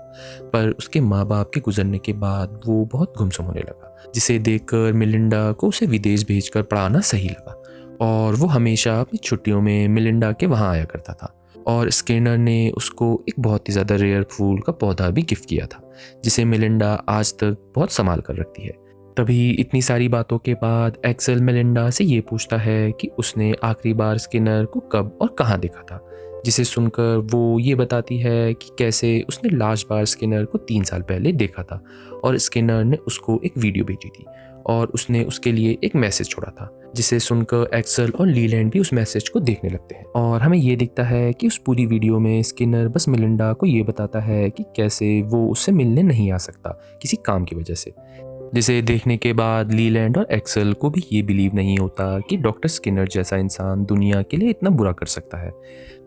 पर उसके माँ बाप के गुजरने के बाद वो बहुत गुमसुम होने लगा, जिसे देखकर मिलिंडा को उसे विदेश भेजकर पढ़ाना सही लगा और वो हमेशा अपनी छुट्टियों में मिलिंडा के वहाँ आया करता था। और स्किनर ने उसको एक बहुत ही ज़्यादा रेयर फूल का पौधा भी गिफ्ट किया था, जिसे मिलिंडा आज तक बहुत संभाल कर रखती है। तभी इतनी सारी बातों के बाद एक्सेल मिलिंडा से ये पूछता है कि उसने आखिरी बार स्किनर को कब और कहाँ देखा था, जिसे सुनकर वो ये बताती है कि कैसे उसने लास्ट बार स्किनर को 3 साल पहले देखा था और स्किनर ने उसको एक वीडियो भेजी थी और उसने उसके लिए एक मैसेज छोड़ा था, जिसे सुनकर एक्सेल और लीलैंड भी उस मैसेज को देखने लगते हैं। और हमें ये दिखता है कि उस पूरी वीडियो में स्किनर बस मिलिंडा को ये बताता है कि कैसे वो उससे मिलने नहीं आ सकता किसी काम की वजह से, जिसे देखने के बाद लीलैंड और एक्सेल को भी ये बिलीव नहीं होता कि डॉक्टर स्किनर जैसा इंसान दुनिया के लिए इतना बुरा कर सकता है।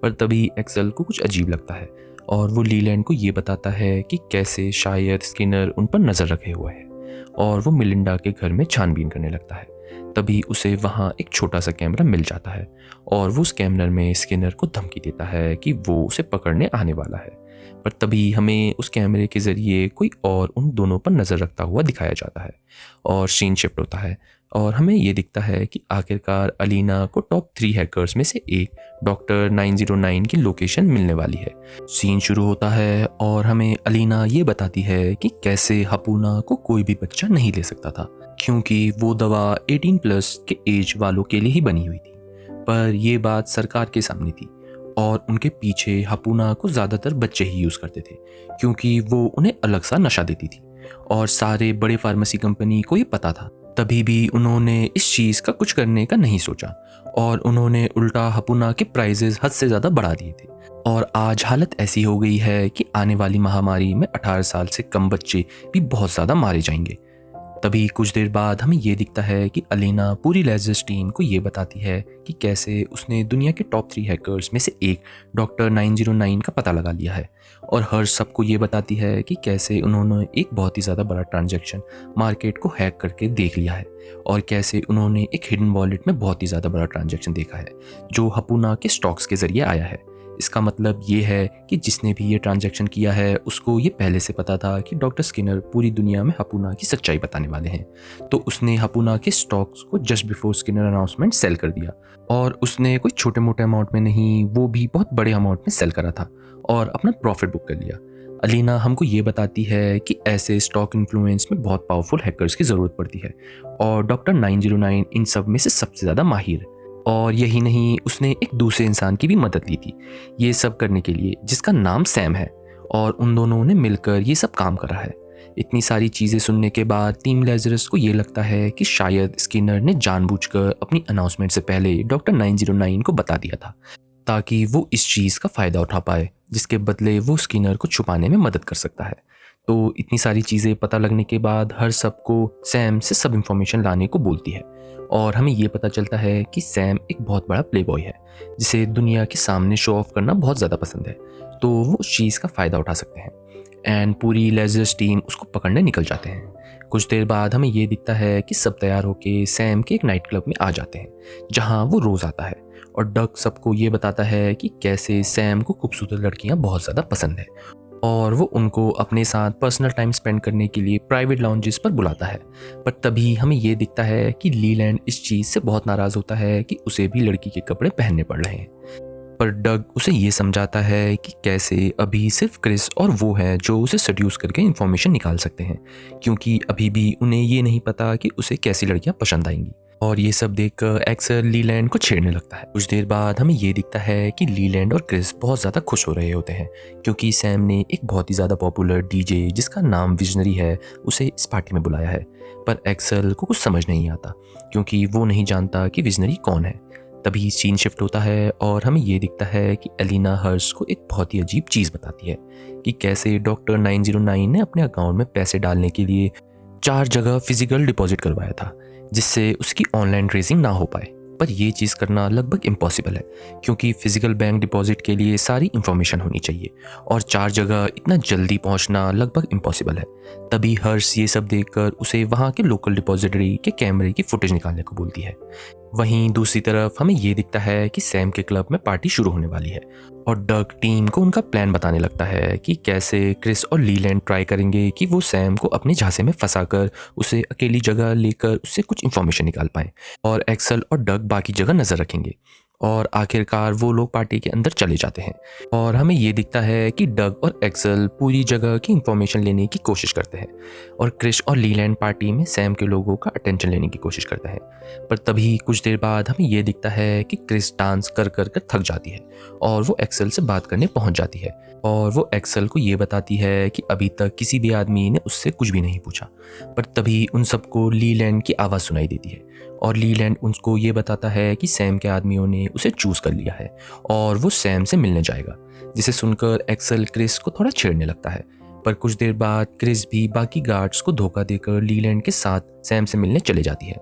पर तभी एक्सेल को कुछ अजीब लगता है और वो लीलैंड को ये बताता है कि कैसे शायद स्किनर उन पर नज़र रखे हुआ है और वो मिलिंडा के घर में छानबीन करने लगता है। तभी उसे वहाँ एक छोटा सा कैमरा मिल जाता है और वो उस कैमरे में स्किनर को धमकी देता है कि वो उसे पकड़ने आने वाला है। पर तभी हमें उस कैमरे के ज़रिए कोई और उन दोनों पर नज़र रखता हुआ दिखाया जाता है और सीन शिफ्ट होता है और हमें ये दिखता है कि आखिरकार अलीना को टॉप 3 हैकर्स में से एक डॉक्टर 909 की लोकेशन मिलने वाली है। सीन शुरू होता है और हमें अलीना ये बताती है कि कैसे हपूना को कोई भी बच्चा नहीं ले सकता था क्योंकि वो दवा 18+ के एज वालों के लिए ही बनी हुई थी। पर यह बात सरकार के सामने थी और उनके पीछे हपूना को ज़्यादातर बच्चे ही यूज़ करते थे क्योंकि वो उन्हें अलग सा नशा देती थी और सारे बड़े फार्मेसी कंपनी को ये पता था। तभी भी उन्होंने इस चीज़ का कुछ करने का नहीं सोचा और उन्होंने उल्टा हपूना के प्राइजेस हद से ज़्यादा बढ़ा दिए थे। और आज हालत ऐसी हो गई है कि आने वाली महामारी में 18 साल से कम बच्चे भी बहुत ज़्यादा मारे जाएंगे। तभी कुछ देर बाद हमें ये दिखता है कि अलीना पूरी लेजर्स टीम को ये बताती है कि कैसे उसने दुनिया के टॉप 3 हैकर्स में से एक डॉक्टर 909 का पता लगा लिया है और हर सबको ये बताती है कि कैसे उन्होंने एक बहुत ही ज़्यादा बड़ा ट्रांजैक्शन मार्केट को हैक करके देख लिया है और कैसे उन्होंने एक हिडन वॉलेट में बहुत ही ज़्यादा बड़ा ट्रांजैक्शन देखा है जो हपूना के स्टॉक्स के ज़रिए आया है। इसका मतलब ये है कि जिसने भी ये ट्रांजैक्शन किया है उसको ये पहले से पता था कि डॉक्टर स्किनर पूरी दुनिया में हपूना की सच्चाई बताने वाले हैं, तो उसने हपूना के स्टॉक्स को just before Skinner announcement sell कर दिया और उसने कोई छोटे मोटे अमाउंट में नहीं, वो भी बहुत बड़े अमाउंट में सेल करा था और अपना प्रॉफिट बुक कर लिया। अलीना हमको ये बताती है कि ऐसे स्टॉक इन्फ्लुएंस में बहुत पावरफुल हैकर्स की ज़रूरत पड़ती है और डॉक्टर 909 इन सब में से सबसे ज़्यादा माहिर है। और यही नहीं, उसने एक दूसरे इंसान की भी मदद ली थी ये सब करने के लिए, जिसका नाम सैम है और उन दोनों ने मिलकर ये सब काम करा है। इतनी सारी चीज़ें सुनने के बाद टीम लेजरस को ये लगता है कि शायद स्किनर ने जानबूझकर अपनी अनाउंसमेंट से पहले डॉक्टर 909 को बता दिया था ताकि वो इस चीज़ का फ़ायदा उठा पाए, जिसके बदले वो स्किनर को छुपाने में मदद कर सकता है। तो इतनी सारी चीज़ें पता लगने के बाद हर सबको सैम से सब इन्फॉर्मेशन लाने को बोलती है और हमें ये पता चलता है कि सैम एक बहुत बड़ा प्लेबॉय है जिसे दुनिया के सामने शो ऑफ करना बहुत ज़्यादा पसंद है, तो वो उस चीज़ का फ़ायदा उठा सकते हैं एंड पूरी लेजर्स टीम उसको पकड़ने निकल जाते हैं। कुछ देर बाद हमें ये दिखता है कि सब तैयार होके सैम के एक नाइट क्लब में आ जाते हैं जहाँ वो रोज़ आता है और डग सबको ये बताता है कि कैसे सैम को खूबसूरत लड़कियाँ बहुत ज़्यादा पसंद है और वो उनको अपने साथ पर्सनल टाइम स्पेंड करने के लिए प्राइवेट लाउंजेस पर बुलाता है। पर तभी हमें ये दिखता है कि लीलैंड इस चीज़ से बहुत नाराज़ होता है कि उसे भी लड़की के कपड़े पहनने पड़ रहे हैं। पर डग उसे ये समझाता है कि कैसे अभी सिर्फ क्रिस और वो है जो उसे सड्यूस करके इन्फॉर्मेशन निकाल सकते हैं, क्योंकि अभी भी उन्हें ये नहीं पता कि उसे कैसी लड़कियाँ पसंद आएंगी। और ये सब देखकर एक्सेल लीलैंड को छेड़ने लगता है। कुछ देर बाद हमें ये दिखता है कि लीलैंड और क्रिस बहुत ज़्यादा खुश हो रहे होते हैं क्योंकि सैम ने एक बहुत ही ज़्यादा पॉपुलर डीजे जिसका नाम विजनरी है उसे इस पार्टी में बुलाया है। पर एक्सेल को कुछ समझ नहीं आता क्योंकि वो नहीं जानता कि विजनरी कौन है। तभी सीन शिफ्ट होता है और हमें ये दिखता है कि एलिना हर्ष को एक बहुत ही अजीब चीज़ बताती है कि कैसे डॉक्टर 909 ने अपने अकाउंट में पैसे डालने के लिए 4 जगह फिजिकल डिपॉजिट करवाया था, जिससे उसकी ऑनलाइन ट्रेसिंग ना हो पाए। पर ये चीज़ करना लगभग इम्पॉसिबल है, क्योंकि फिजिकल बैंक डिपॉजिट के लिए सारी इन्फॉर्मेशन होनी चाहिए और 4 जगह इतना जल्दी पहुंचना लगभग इम्पॉसिबल है। तभी हर्ष ये सब देखकर उसे वहाँ के लोकल डिपॉजिटरी के कैमरे की फुटेज निकालने को बोलती है। वहीं दूसरी तरफ हमें ये दिखता है कि सैम के क्लब में पार्टी शुरू होने वाली है और डग टीम को उनका प्लान बताने लगता है कि कैसे क्रिस और लीलैंड ट्राई करेंगे कि वो सैम को अपने झांसे में फंसाकर उसे अकेली जगह लेकर उससे कुछ इन्फॉर्मेशन निकाल पाएं और एक्सेल और डग बाकी जगह नज़र रखेंगे। और आखिरकार वो लोग पार्टी के अंदर चले जाते हैं और हमें ये दिखता है कि डग और एक्सेल पूरी जगह की इंफॉर्मेशन लेने की कोशिश करते हैं और क्रिस और लीलैंड पार्टी में सैम के लोगों का अटेंशन लेने की कोशिश करते हैं। पर तभी कुछ देर बाद हमें ये दिखता है कि क्रिस डांस कर कर कर थक जाती है और वो एक्सेल से बात करने पहुंच जाती है और वो एक्सेल को ये बताती है कि अभी तक किसी भी आदमी ने उससे कुछ भी नहीं पूछा। पर तभी उन सबको लीलैंड की आवाज़ सुनाई देती है और लीलैंड उनको ये बताता है कि सैम के आदमियों ने उसे चूज़ कर लिया है और वो सैम से मिलने जाएगा, जिसे सुनकर एक्सेल क्रिस को थोड़ा छेड़ने लगता है। पर कुछ देर बाद क्रिस भी बाकी गार्ड्स को धोखा देकर लीलैंड के साथ सैम से मिलने चले जाती है।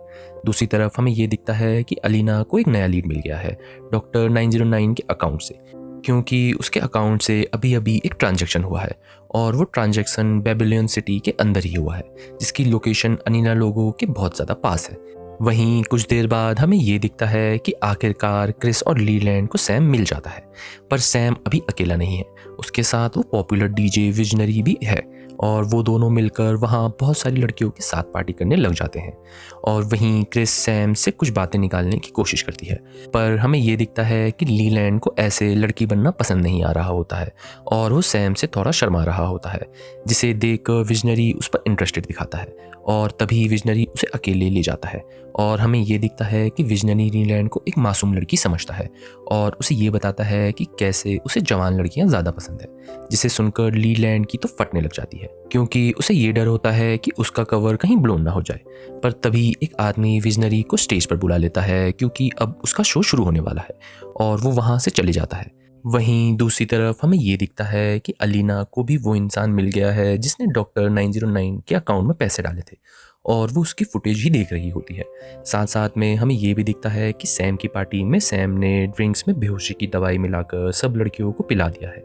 दूसरी तरफ हमें ये दिखता है कि अलीना को एक नया लीड मिल गया है डॉक्टर 909 के अकाउंट से, क्योंकि उसके अकाउंट से अभी अभी एक ट्रांजैक्शन हुआ है और वो ट्रांजैक्शन बेबीलोन सिटी के अंदर ही हुआ है, जिसकी लोकेशन अनीना लोगों के बहुत ज़्यादा पास है। वहीं कुछ देर बाद हमें ये दिखता है कि आखिरकार क्रिस और लीलैंड को सैम मिल जाता है, पर सैम अभी अकेला नहीं है, उसके साथ वो पॉपुलर डीजे विजनरी भी है और वो दोनों मिलकर वहाँ बहुत सारी लड़कियों के साथ पार्टी करने लग जाते हैं। और वहीं क्रिस सैम से कुछ बातें निकालने की कोशिश करती है, पर हमें ये दिखता है कि लीलैंड को ऐसे लड़की बनना पसंद नहीं आ रहा होता है और वो सैम से थोड़ा शर्मा रहा होता है, जिसे देख विजनरी उस पर इंटरेस्टेड दिखाता है और तभी विजनरी उसे अकेले ले जाता है और हमें ये दिखता है कि विजनरी लीलैंड को एक मासूम लड़की समझता है और उसे ये बताता है कि कैसे उसे जवान लड़कियां ज़्यादा पसंद है, जिसे सुनकर लीलैंड की तो फटने लग जाती है, क्योंकि उसे ये डर होता है कि उसका कवर कहीं ब्लोन ना हो जाए। पर तभी एक आदमी विजनरी को स्टेज पर बुला लेता है, क्योंकि अब उसका शो शुरू होने वाला है और वो वहाँ से चले जाता है। वहीं दूसरी तरफ हमें ये दिखता है कि अलीना को भी वो इंसान मिल गया है जिसने डॉक्टर 909 के अकाउंट में पैसे डाले थे और वो उसकी फुटेज ही देख रही होती है। साथ साथ में हमें ये भी दिखता है कि सैम की पार्टी में सैम ने ड्रिंक्स में बेहोशी की दवाई मिलाकर सब लड़कियों को पिला दिया है,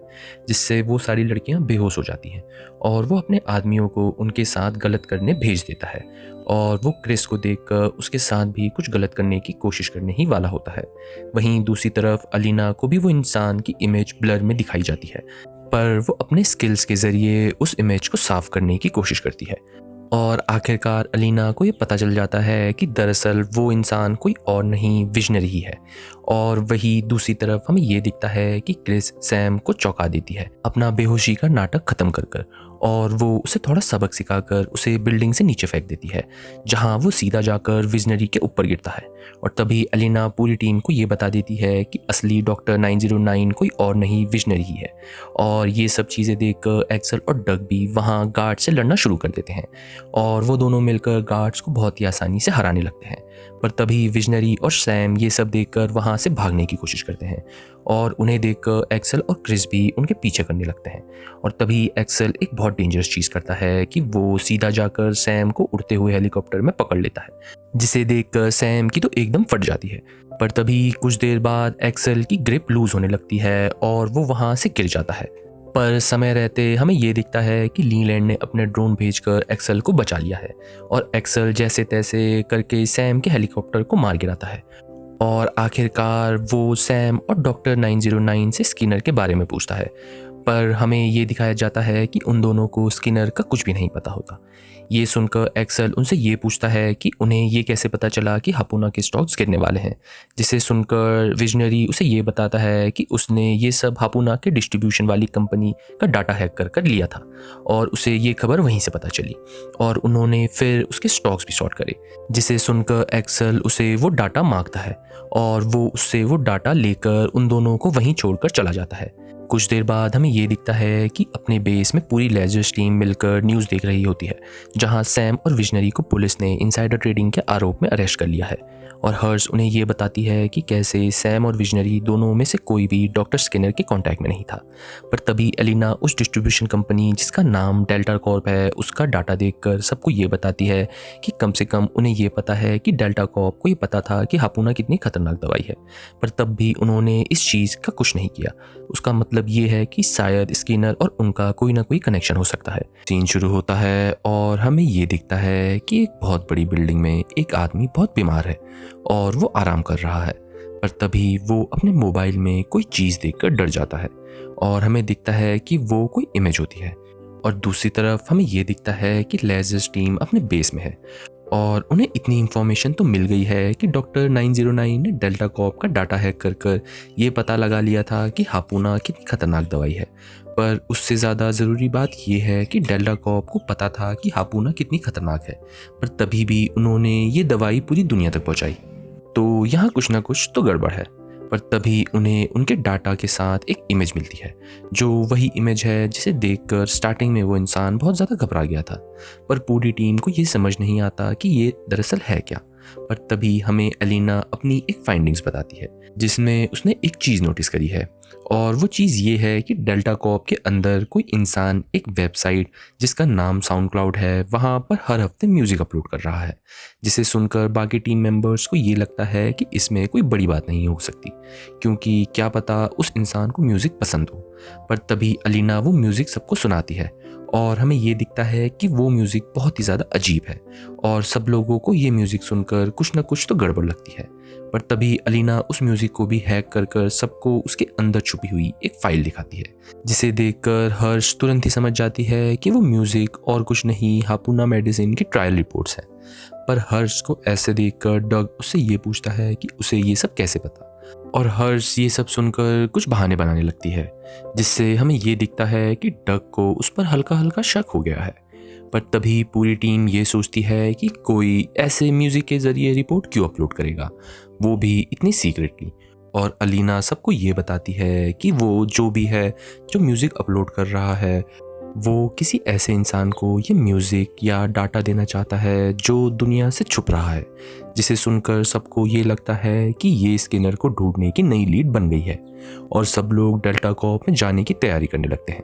जिससे वो सारी लड़कियां बेहोश हो जाती हैं और वो अपने आदमियों को उनके साथ गलत करने भेज देता है और वो क्रिस को देखकर उसके साथ भी कुछ गलत करने की कोशिश करने ही वाला होता है। वहीं दूसरी तरफ अलीना को भी वो इंसान की इमेज ब्लर में दिखाई जाती है, पर वो अपने स्किल्स के ज़रिए उस इमेज को साफ करने की कोशिश करती है और आखिरकार अलीना को ये पता चल जाता है कि दरअसल वो इंसान कोई और नहीं विजनरी ही है। और वही दूसरी तरफ हमें ये दिखता है कि क्रिस सैम को चौंका देती है अपना बेहोशी का नाटक ख़त्म कर कर और वो उसे थोड़ा सबक सिखाकर उसे बिल्डिंग से नीचे फेंक देती है, जहां वो सीधा जाकर विजनरी के ऊपर गिरता है। और तभी अलीना पूरी टीम को ये बता देती है कि असली डॉक्टर 909 कोई और नहीं विजनरी ही है और ये सब चीज़ें देखकर एक्सेल और डग भी वहाँ गार्ड से लड़ना शुरू कर देते हैं और वो दोनों मिलकर गार्ड्स को बहुत ही आसानी से हराने लगते हैं। पर तभी विजनरी और सैम ये सब देखकर वहाँ से भागने की कोशिश करते हैं और उन्हें देखकर एक्सेल और क्रिस भी उनके पीछे करने लगते हैं। और तभी एक्सेल एक बहुत डेंजरस चीज़ करता है कि वो सीधा जाकर सैम को उड़ते हुए हेलीकॉप्टर में पकड़ लेता है, जिसे देखकर सैम की तो एकदम फट जाती है। पर तभी कुछ देर बाद एक्सेल की ग्रिप लूज होने लगती है और वो वहाँ से गिर जाता है। पर समय रहते हमें ये दिखता है कि लीलैंड ने अपने ड्रोन भेजकर एक्सेल को बचा लिया है और एक्सेल जैसे तैसे करके सैम के हेलीकॉप्टर को मार गिराता है और आखिरकार वो सैम और डॉक्टर 909 से स्किनर के बारे में पूछता है। पर हमें ये दिखाया जाता है कि उन दोनों को स्किनर का कुछ भी नहीं पता होता। ये सुनकर एक्सेल उनसे ये पूछता है कि उन्हें ये कैसे पता चला कि हपुना के स्टॉक्स गिरने वाले हैं, जिसे सुनकर विजनरी उसे ये बताता है कि उसने ये सब हपुना के डिस्ट्रीब्यूशन वाली कंपनी का डाटा हैक कर लिया था और उसे ये खबर वहीं से पता चली और उन्होंने फिर उसके स्टॉक्स भी शॉर्ट करे, जिसे सुनकर एक्सेल उसे वो डाटा मांगता है और वो उससे वो डाटा लेकर उन दोनों को वहीं छोड़कर चला जाता है। कुछ देर बाद हमें ये दिखता है कि अपने बेस में पूरी लेजर्स टीम मिलकर न्यूज़ देख रही होती है, जहां सैम और विजनरी को पुलिस ने इनसाइडर ट्रेडिंग के आरोप में अरेस्ट कर लिया है और हर्ष उन्हें ये बताती है कि कैसे सैम और विजनरी दोनों में से कोई भी डॉक्टर स्किनर के कांटेक्ट में नहीं था। पर तभी एलिना उस डिस्ट्रीब्यूशन कंपनी जिसका नाम डेल्टा कॉर्प है उसका डाटा देखकर सबको ये बताती है कि कम से कम उन्हें ये पता है कि डेल्टा कॉर्प को ये पता था कि हापुना कितनी खतरनाक दवाई है, पर तब भी उन्होंने इस चीज़ का कुछ नहीं किया। उसका मतलब ये है कि शायद स्किनर और उनका कोई ना कोई कनेक्शन हो सकता है। सीन शुरू होता है और हमें ये दिखता है कि एक बहुत बड़ी बिल्डिंग में एक आदमी बहुत बीमार है और वो आराम कर रहा है, पर तभी वो अपने मोबाइल में कोई चीज़ देखकर डर जाता है और हमें दिखता है कि वो कोई इमेज होती है। और दूसरी तरफ हमें ये दिखता है कि लेजर्स टीम अपने बेस में है और उन्हें इतनी इन्फॉर्मेशन तो मिल गई है कि डॉक्टर 909 ने डेल्टा कॉर्प का डाटा हैक कर कर ये पता लगा लिया था कि हापुना कितनी खतरनाक दवाई है। पर उससे ज़्यादा ज़रूरी बात यह है कि डेल्टा कॉर्प को पता था कि हापुना कितनी खतरनाक है, पर तभी भी उन्होंने ये दवाई पूरी दुनिया तक पहुंचाई। तो यहाँ कुछ ना कुछ तो गड़बड़ है। पर तभी उन्हें उनके डाटा के साथ एक इमेज मिलती है, जो वही इमेज है जिसे देखकर स्टार्टिंग में वो इंसान बहुत ज़्यादा घबरा गया था। पर पूरी टीम को ये समझ नहीं आता कि ये दरअसल है क्या। पर तभी हमें एलिना अपनी एक फाइंडिंग्स बताती है जिसमें उसने एक चीज़ नोटिस करी है, और वो चीज़ ये है कि डेल्टा कॉर्प के अंदर कोई इंसान एक वेबसाइट जिसका नाम साउंड क्लाउड है वहाँ पर हर हफ्ते म्यूज़िक अपलोड कर रहा है, जिसे सुनकर बाकी टीम मेंबर्स को ये लगता है कि इसमें कोई बड़ी बात नहीं हो सकती, क्योंकि क्या पता उस इंसान को म्यूज़िक पसंद हो। पर तभी अलीना वो म्यूज़िक सबको सुनाती है और हमें ये दिखता है कि वो म्यूज़िक बहुत ही ज़्यादा अजीब है और सब लोगों को ये म्यूज़िक सुनकर कुछ ना कुछ तो गड़बड़ लगती है। पर तभी अलीना उस म्यूज़िक को भी हैक कर कर सबको उसके अंदर छुपी हुई एक फ़ाइल दिखाती है, जिसे देखकर हर्ष तुरंत ही समझ जाती है कि वो म्यूज़िक और कुछ नहीं हापुना मेडिसिन की ट्रायल रिपोर्ट्स हैं। पर हर्ष को ऐसे देखकर डग उससे ये पूछता है कि उसे ये सब कैसे पता, और हर्ष ये सब सुनकर कुछ बहाने बनाने लगती है, जिससे हमें ये दिखता है कि डग को उस पर हल्का हल्का शक हो गया है। पर तभी पूरी टीम ये सोचती है कि कोई ऐसे म्यूज़िक के ज़रिए रिपोर्ट क्यों अपलोड करेगा, वो भी इतनी सीक्रेटली। और अलीना सबको ये बताती है कि वो जो भी है जो म्यूज़िक अपलोड कर रहा है वो किसी ऐसे इंसान को ये म्यूज़िक या डाटा देना चाहता है जो दुनिया से छुप रहा है, जिसे सुनकर सबको ये लगता है कि ये स्किनर को ढूंढने की नई लीड बन गई है और सब लोग डेल्टा कॉर्प में जाने की तैयारी करने लगते हैं।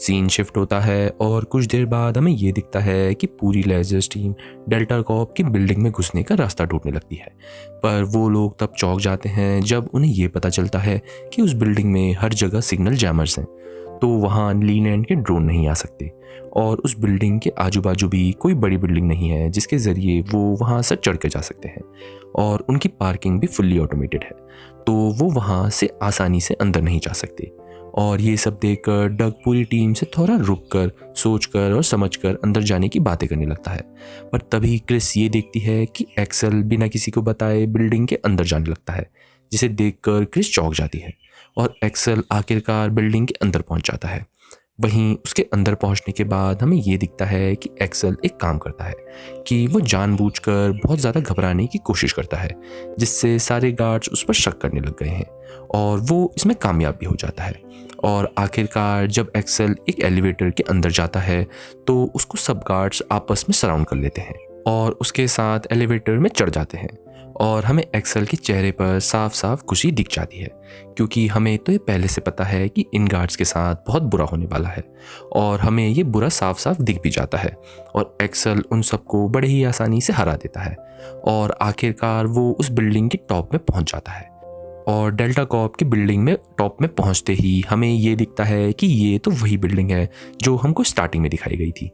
सीन शिफ्ट होता है और कुछ देर बाद हमें ये दिखता है कि पूरी लेजर्स टीम डेल्टा कॉर्प की बिल्डिंग में घुसने का रास्ता ढूंढने लगती है। पर वो लोग तब चौंक जाते हैं जब उन्हें ये पता चलता है कि उस बिल्डिंग में हर जगह सिग्नल जैमर्स हैं, तो वहाँ लीलैंड के ड्रोन नहीं आ सकते और उस बिल्डिंग के आजू बाजू भी कोई बड़ी बिल्डिंग नहीं है जिसके ज़रिए वो वहाँ से चढ़ के जा सकते हैं, और उनकी पार्किंग भी फुल्ली ऑटोमेटेड है, तो वो वहाँ से आसानी से अंदर नहीं जा सकते। और ये सब देखकर डग पूरी टीम से थोड़ा रुक कर सोच कर और समझ कर अंदर जाने की बातें करने लगता है। पर तभी क्रिस ये देखती है कि एक्सेल बिना किसी को बताए बिल्डिंग के अंदर जाने लगता है, जिसे देखकर क्रिस चौंक जाती है और एक्सेल आखिरकार बिल्डिंग के अंदर पहुंच जाता है। वहीं उसके अंदर पहुंचने के बाद हमें ये दिखता है कि एक्सेल एक काम करता है कि वो जानबूझकर बहुत ज़्यादा घबराने की कोशिश करता है, जिससे सारे गार्ड्स उस पर शक करने लग गए हैं और वो इसमें कामयाब भी हो जाता है। और आखिरकार जब एक्सेल एक एलिवेटर के अंदर जाता है तो उसको सब गार्ड्स आपस में सराउंड कर लेते हैं और उसके साथ एलिवेटर में चढ़ जाते हैं, और हमें एक्सेल के चेहरे पर साफ साफ खुशी दिख जाती है, क्योंकि हमें तो ये पहले से पता है कि इन गार्ड्स के साथ बहुत बुरा होने वाला है, और हमें ये बुरा साफ साफ दिख भी जाता है और एक्सेल उन सबको बड़े ही आसानी से हरा देता है और आखिरकार वो उस बिल्डिंग के टॉप में पहुंच जाता है। और डेल्टा कॉर्प की बिल्डिंग में टॉप में पहुंचते ही हमें ये दिखता है कि ये तो वही बिल्डिंग है जो हमको स्टार्टिंग में दिखाई गई थी।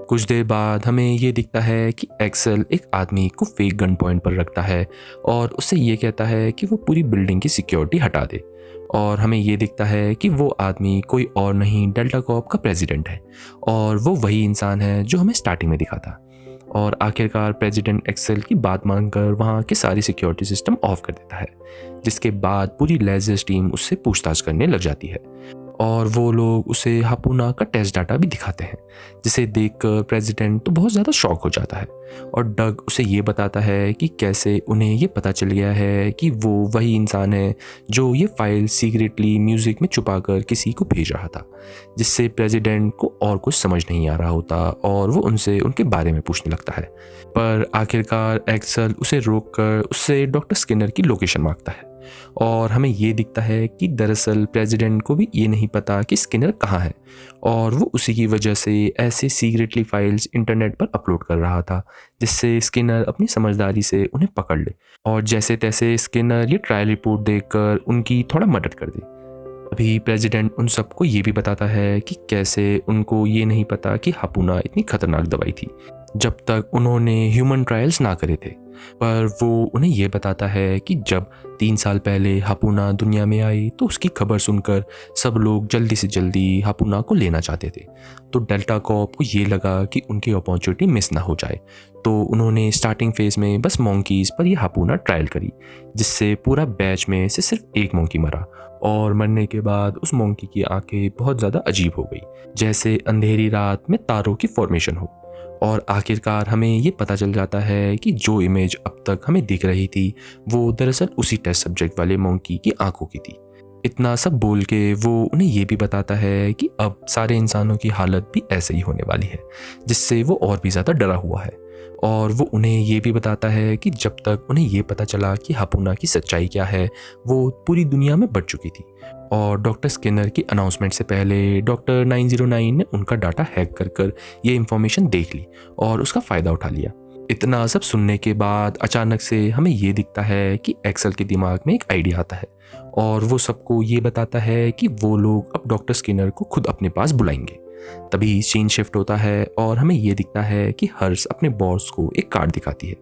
कुछ देर बाद हमें ये दिखता है कि एक्सेल एक आदमी को फेक गन पॉइंट पर रखता है और उससे ये कहता है कि वो पूरी बिल्डिंग की सिक्योरिटी हटा दे, और हमें ये दिखता है कि वो आदमी कोई और नहीं डेल्टा कॉर्प का प्रेसिडेंट है और वो वही इंसान है जो हमें स्टार्टिंग में दिखा था। और आखिरकार प्रेसिडेंट एक्सेल की बात मानकर वहाँ के सारी सिक्योरिटी सिस्टम ऑफ कर देता है, जिसके बाद पूरी लेजर्स टीम उससे पूछताछ करने लग जाती है और वो लोग उसे हापुना का टेस्ट डाटा भी दिखाते हैं, जिसे देखकर प्रेसिडेंट तो बहुत ज़्यादा शॉक हो जाता है। और डग उसे ये बताता है कि कैसे उन्हें ये पता चल गया है कि वो वही इंसान है जो ये फाइल सीक्रेटली म्यूज़िक में छुपाकर किसी को भेज रहा था, जिससे प्रेसिडेंट को और कुछ समझ नहीं आ रहा होता और वो उनसे उनके बारे में पूछने लगता है। पर आखिरकार एक्सेल उसे रोककर उससे डॉक्टर स्किनर की लोकेशन मांगता है और हमें ये दिखता है कि दरअसल प्रेसिडेंट को भी ये नहीं पता कि स्किनर कहाँ है और वो उसी की वजह से ऐसे सीक्रेटली फाइल्स इंटरनेट पर अपलोड कर रहा था, जिससे स्किनर अपनी समझदारी से उन्हें पकड़ ले और जैसे तैसे स्किनर ये ट्रायल रिपोर्ट देखकर उनकी थोड़ा मदद कर दे। अभी प्रेसिडेंट उन सबको ये भी बताता है कि कैसे उनको ये नहीं पता कि हापुना इतनी खतरनाक दवाई थी जब तक उन्होंने ह्यूमन ट्रायल्स ना करे थे। पर वो उन्हें ये बताता है कि जब 3 साल पहले हापुना दुनिया में आई तो उसकी खबर सुनकर सब लोग जल्दी से जल्दी हापुना को लेना चाहते थे। तो डेल्टा कॉर्प को ये लगा कि उनकी अपॉर्चुनिटी मिस ना हो जाए, तो उन्होंने स्टार्टिंग फेज में बस मॉन्कीज़ पर ये हापुना ट्रायल करी, जिससे पूरा बैच में से सिर्फ एक मॉन्की मरा और मरने के बाद उस मॉन्की की आंखें बहुत ज़्यादा अजीब हो गई, जैसे अंधेरी रात में तारों की फॉर्मेशन हो। और आखिरकार हमें ये पता चल जाता है कि जो इमेज अब तक हमें दिख रही थी वो दरअसल उसी टेस्ट सब्जेक्ट वाले मॉन्की की आंखों की थी। इतना सब बोल के वो उन्हें ये भी बताता है कि अब सारे इंसानों की हालत भी ऐसे ही होने वाली है, जिससे वो और भी ज़्यादा डरा हुआ है। और वो उन्हें ये भी बताता है कि जब तक उन्हें ये पता चला कि हापुना की सच्चाई क्या है वो पूरी दुनिया में बढ़ चुकी थी और डॉक्टर स्किनर की अनाउंसमेंट से पहले डॉक्टर 909 ने उनका डाटा हैक कर ये इन्फॉर्मेशन देख ली और उसका फ़ायदा उठा लिया। इतना सब सुनने के बाद अचानक से हमें ये दिखता है कि एक्सेल के दिमाग में एक आइडिया आता है और वो सबको ये बताता है कि वो लोग अब डॉक्टर स्किनर को खुद अपने पास बुलाएंगे। तभी सीन शिफ्ट होता है और हमें ये दिखता है कि हर्ष अपने बॉस को एक कार्ड दिखाती है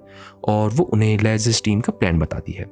और वो उन्हें लेजिस टीम का प्लान बताती है।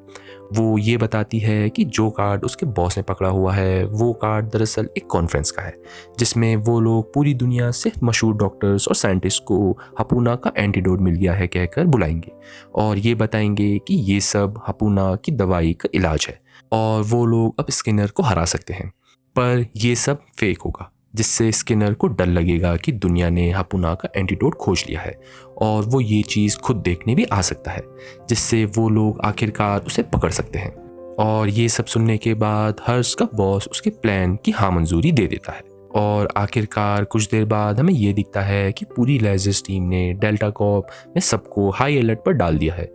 वो ये बताती है कि जो कार्ड उसके बॉस ने पकड़ा हुआ है वो कार्ड दरअसल एक कॉन्फ्रेंस का है, जिसमें वो लोग पूरी दुनिया से मशहूर डॉक्टर्स और साइंटिस्ट को हापुना का एंटीडोट मिल गया है कहकर बुलाएंगे और ये बताएंगे कि ये सब हापुना की दवाई का इलाज है और वो लोग अब स्किनर को हरा सकते हैं। पर ये सब फेक होगा, जिससे स्किनर को डर लगेगा कि दुनिया ने हापुना का एंटीडोट खोज लिया है और वो ये चीज़ खुद देखने भी आ सकता है, जिससे वो लोग आखिरकार उसे पकड़ सकते हैं। और ये सब सुनने के बाद हर्ष का बॉस उसके प्लान की हाँ मंजूरी दे देता है और आखिरकार कुछ देर बाद हमें ये दिखता है कि पूरी लेजिस टीम ने डेल्टा कॉर्प में सबको हाई अलर्ट पर डाल दिया है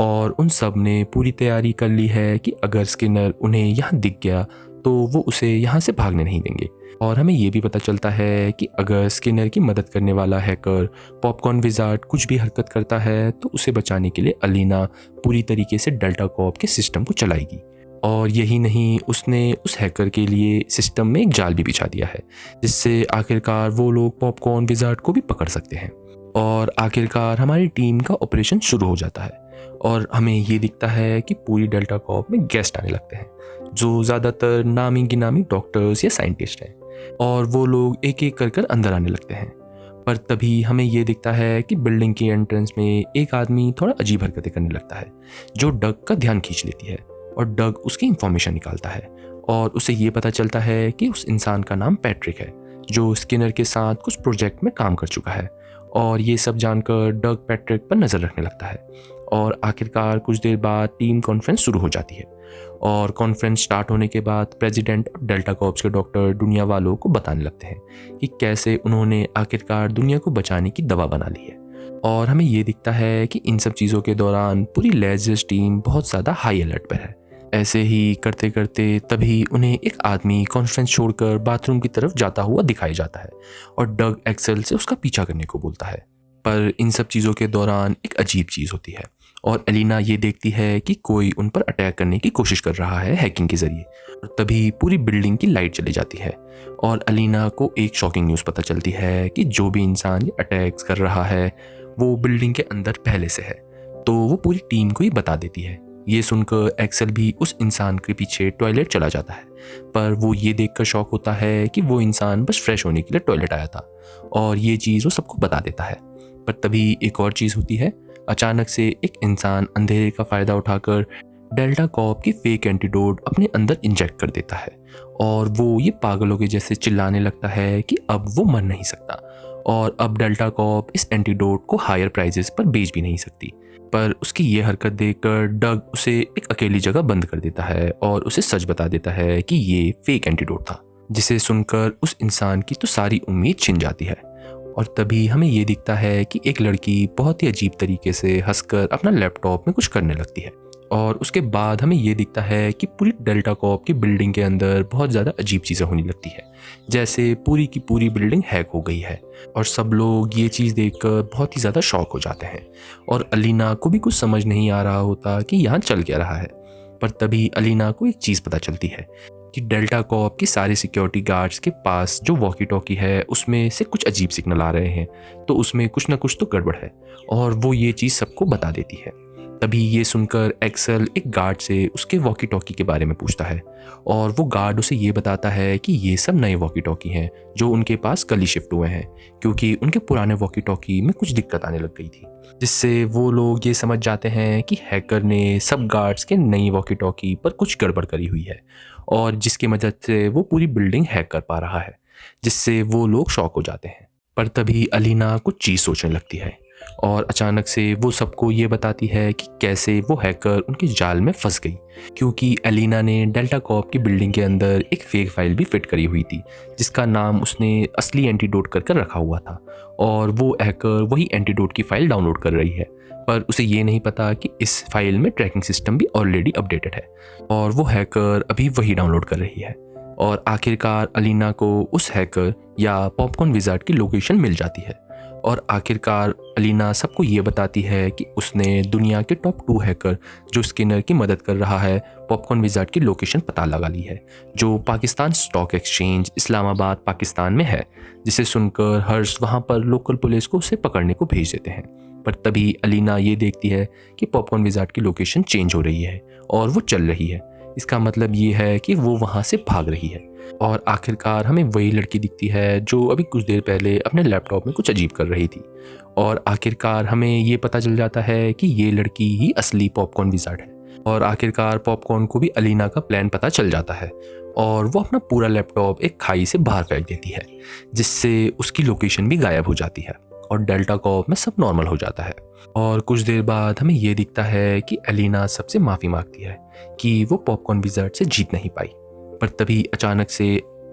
और उन सब ने पूरी तैयारी कर ली है कि अगर स्किनर उन्हें यहाँ दिख गया तो वो उसे यहाँ से भागने नहीं देंगे। और हमें ये भी पता चलता है कि अगर स्किनर की मदद करने वाला हैकर पॉपकॉर्न विजार्ड कुछ भी हरकत करता है तो उसे बचाने के लिए अलीना पूरी तरीके से डेल्टा कॉर्प के सिस्टम को चलाएगी। और यही नहीं, उसने उस हैकर के लिए सिस्टम में एक जाल भी बिछा दिया है, जिससे आखिरकार वो लोग पॉपकॉर्न विजार्ड को भी पकड़ सकते हैं। और आखिरकार हमारी टीम का ऑपरेशन शुरू हो जाता है और हमें ये दिखता है कि पूरी डेल्टा कॉर्प में गेस्ट आने लगते हैं, जो ज़्यादातर नामी गिनामी डॉक्टर्स या साइंटिस्ट हैं और वो लोग एक एक कर अंदर आने लगते हैं। पर तभी हमें ये दिखता है कि बिल्डिंग की एंट्रेंस में एक आदमी थोड़ा अजीब हरकतें करने लगता है, जो डग का ध्यान खींच लेती है और डग उसकी इंफॉर्मेशन निकालता है और उसे ये पता चलता है कि उस इंसान का नाम पैट्रिक है, जो स्किनर के साथ कुछ प्रोजेक्ट में काम कर चुका है। और ये सब जानकर डग पैट्रिक पर नज़र रखने लगता है और आखिरकार कुछ देर बाद टीम कॉन्फ्रेंस शुरू हो जाती है और कॉन्फ्रेंस स्टार्ट होने के बाद प्रेसिडेंट और डेल्टा कॉर्प्स के डॉक्टर दुनिया वालों को बताने लगते हैं कि कैसे उन्होंने आखिरकार दुनिया को बचाने की दवा बना ली है। और हमें ये दिखता है कि इन सब चीज़ों के दौरान पूरी लेजिस टीम बहुत ज़्यादा हाई अलर्ट पर है। ऐसे ही करते करते तभी उन्हें एक आदमी कॉन्फ्रेंस छोड़कर बाथरूम की तरफ जाता हुआ दिखाई जाता है और डग एक्सेल से उसका पीछा करने को बोलता है। पर इन सब चीज़ों के दौरान एक अजीब चीज़ होती है और एलिना ये देखती है कि कोई उन पर अटैक करने की कोशिश कर रहा है हैकिंग के ज़रिए। और तभी पूरी बिल्डिंग की लाइट चली जाती है और एलिना को एक शॉकिंग न्यूज़ पता चलती है कि जो भी इंसान ये अटैक्स कर रहा है वो बिल्डिंग के अंदर पहले से है, तो वो पूरी टीम को ही बता देती है। ये सुनकर एक्सेल भी उस इंसान के पीछे टॉयलेट चला जाता है, पर वो ये देखकर शॉक होता है कि वो इंसान बस फ्रेश होने के लिए टॉयलेट आया था और ये चीज़ वो सबको बता देता है। पर तभी एक और चीज़ होती है, अचानक से एक इंसान अंधेरे का फ़ायदा उठाकर डेल्टा कॉप की फेक एंटीडोट अपने अंदर इंजेक्ट कर देता है और वो ये पागलों के जैसे चिल्लाने लगता है कि अब वो मर नहीं सकता और अब डेल्टा कॉप इस एंटीडोट को हायर प्राइजेस पर बेच भी नहीं सकती। पर उसकी ये हरकत देखकर डग उसे एक अकेली जगह बंद कर देता है और उसे सच बता देता है कि ये फेक एंटीडोट था, जिसे सुनकर उस इंसान की तो सारी उम्मीद छिन जाती है। और तभी हमें ये दिखता है कि एक लड़की बहुत ही अजीब तरीके से हंसकर अपना लैपटॉप में कुछ करने लगती है और उसके बाद हमें ये दिखता है कि पूरी डेल्टा कॉप की बिल्डिंग के अंदर बहुत ज़्यादा अजीब चीज़ें होने लगती है, जैसे पूरी की पूरी बिल्डिंग हैक हो गई है। और सब लोग ये चीज़ देखकर बहुत ही ज़्यादा शॉक हो जाते हैं और अलीना को भी कुछ समझ नहीं आ रहा होता कि यहाँ चल क्या रहा है। पर तभी अलीना को एक चीज़ पता चलती है कि डेल्टा कॉप के सारे सिक्योरिटी गार्ड्स के पास जो वॉकी टॉकी है उसमें से कुछ अजीब सिग्नल आ रहे हैं, तो उसमें कुछ ना कुछ तो गड़बड़ है और वो ये चीज़ सबको बता देती है। तभी ये सुनकर एक्सेल एक गार्ड से उसके वॉकी टॉकी के बारे में पूछता है और वो गार्ड उसे ये बताता है कि ये सब नए वॉकी टॉकी हैं जो उनके पास कल ही शिफ्ट हुए हैं, क्योंकि उनके पुराने वॉकी टॉकी में कुछ दिक्कत आने लग गई थी, जिससे वो लोग ये समझ जाते हैं कि हैकर ने सब गार्ड्स के नई वॉकी टॉकी पर कुछ गड़बड़ करी हुई है और जिसकी मदद से वो पूरी बिल्डिंग हैक कर पा रहा है, जिससे वो लोग शॉक हो जाते हैं। पर तभी अलीना कुछ चीज़ सोचने लगती है और अचानक से वो सबको ये बताती है कि कैसे वो हैकर उनके जाल में फंस गई, क्योंकि अलीना ने डेल्टा कॉप की बिल्डिंग के अंदर एक फेक फाइल भी फिट करी हुई थी जिसका नाम उसने असली एंटीडोट कर रखा हुआ था और वो हैकर वही एंटीडोट की फाइल डाउनलोड कर रही है। पर उसे ये नहीं पता कि इस फाइल में ट्रैकिंग सिस्टम भी ऑलरेडी अपडेटेड है और वो हैकर अभी वही डाउनलोड कर रही है। और आखिरकार अलीना को उस हैकर या पॉपकॉर्न विजार्ड की लोकेशन मिल जाती है और आखिरकार अलीना सबको ये बताती है कि उसने दुनिया के टॉप 2 हैकर जो स्किनर की मदद कर रहा है पॉपकॉर्न विजार्ड की लोकेशन पता लगा ली है, जो पाकिस्तान स्टॉक एक्सचेंज इस्लामाबाद पाकिस्तान में है। जिसे सुनकर हर्ष वहाँ पर लोकल पुलिस को उसे पकड़ने को भेज देते हैं। पर तभी अलीना ये देखती है कि पॉपकॉर्न विजार्ड की लोकेशन चेंज हो रही है और वो चल रही है। इसका मतलब ये है कि वो वहाँ से भाग रही है और आखिरकार हमें वही लड़की दिखती है जो अभी कुछ देर पहले अपने लैपटॉप में कुछ अजीब कर रही थी और आखिरकार हमें ये पता चल जाता है कि ये लड़की ही असली पॉपकॉर्न विजार्ड है। और आखिरकार पॉपकॉर्न को भी अलीना का प्लान पता चल जाता है और वो अपना पूरा लैपटॉप एक खाई से बाहर फेंक देती है, जिससे उसकी लोकेशन भी गायब हो जाती है और डेल्टा कॉप में सब नॉर्मल हो जाता है। और कुछ देर बाद हमें ये दिखता है कि अलीना सबसे माफ़ी मांगती है कि वो पॉपकॉर्न विजार्ड से जीत नहीं पाई। पर तभी अचानक से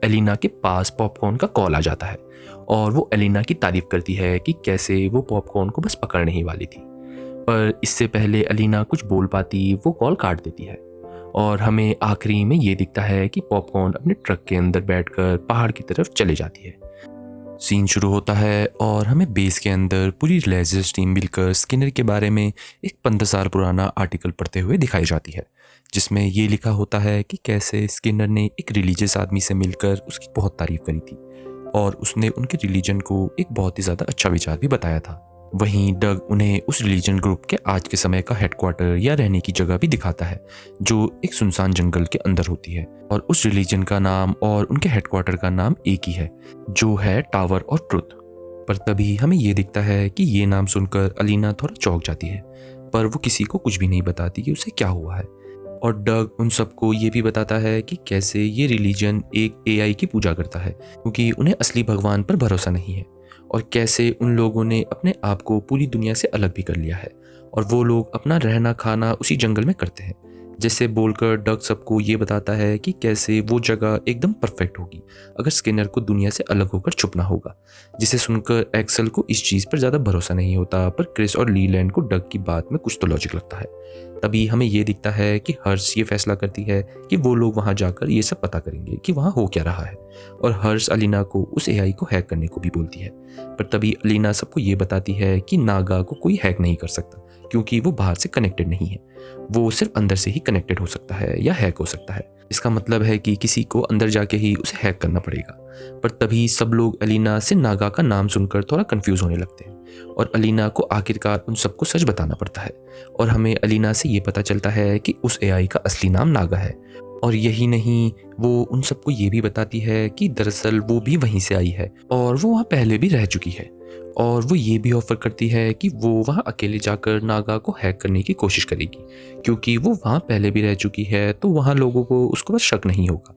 एलिना के पास पॉपकॉर्न का कॉल आ जाता है और वो एलिना की तारीफ करती है कि कैसे वो पॉपकॉर्न को बस पकड़ने ही वाली थी। पर इससे पहले एलिना कुछ बोल पाती वो कॉल काट देती है और हमें आखिरी में ये दिखता है कि पॉपकॉर्न अपने ट्रक के अंदर बैठकर पहाड़ की तरफ चले जाती है। सीन शुरू होता है और हमें बेस के अंदर पूरी रिलाइजर्स टीम मिलकर स्किनर के बारे में एक 15 साल पुराना आर्टिकल पढ़ते हुए दिखाई जाती है, जिसमें ये लिखा होता है कि कैसे स्किनर ने एक रिलीजियस आदमी से मिलकर उसकी बहुत तारीफ करी थी और उसने उनके रिलीजन को एक बहुत ही ज़्यादा अच्छा विचार भी बताया था। वहीं डग उन्हें उस रिलीजन ग्रुप के आज के समय का हेडक्वार्टर या रहने की जगह भी दिखाता है, जो एक सुनसान जंगल के अंदर होती है और उस रिलीजन का नाम और उनके हेडक्वार्टर का नाम एक ही है, जो है टावर और ट्रुथ। पर तभी हमें ये दिखता है कि ये नाम सुनकर अलीना थोड़ा चौंक जाती है, पर वो किसी को कुछ भी नहीं बताती कि उसे क्या हुआ है। और डग उन सबको ये भी बताता है कि कैसे ये रिलीजन एक एआई की पूजा करता है, क्योंकि उन्हें असली भगवान पर भरोसा नहीं है और कैसे उन लोगों ने अपने आप को पूरी दुनिया से अलग भी कर लिया है और वो लोग अपना रहना खाना उसी जंगल में करते हैं। जैसे बोलकर डग सबको ये बताता है कि कैसे वो जगह एकदम परफेक्ट होगी अगर स्किनर को दुनिया से अलग होकर छुपना होगा। जिसे सुनकर एक्सेल को इस चीज़ पर ज़्यादा भरोसा नहीं होता, पर क्रिस और लीलैंड को डग की बात में कुछ तो लॉजिक लगता है। तभी हमें ये दिखता है कि हर्ष ये फैसला करती है कि वो लोग वहाँ जाकर ये सब पता करेंगे कि वहाँ हो क्या रहा है और हर्ष अलीना को उस एआई को हैक करने को भी बोलती है। पर तभी अलीना सबको ये बताती है कि नागा को कोई हैक नहीं कर सकता, क्योंकि वो बाहर से कनेक्टेड नहीं है, वो सिर्फ अंदर से ही कनेक्टेड हो सकता है या हैक हो सकता है। इसका मतलब है कि किसी को अंदर जाके ही उसे हैक करना पड़ेगा। पर तभी सब लोग अलीना से नागा का नाम सुनकर थोड़ा कंफ्यूज होने लगते हैं और अलीना को आखिरकार उन सबको सच बताना पड़ता है और हमें अलीना से ये पता चलता है कि उस एआई का असली नाम नागा है और यही नहीं, वो उन सबको ये भी बताती है कि दरअसल वो भी वहीं से आई है और वो वहाँ पहले भी रह चुकी है। और वो ये भी ऑफ़र करती है कि वो वहाँ अकेले जाकर नागा को हैक करने की कोशिश करेगी, क्योंकि वो वहाँ पहले भी रह चुकी है, तो वहाँ लोगों को उसके बाद शक नहीं होगा।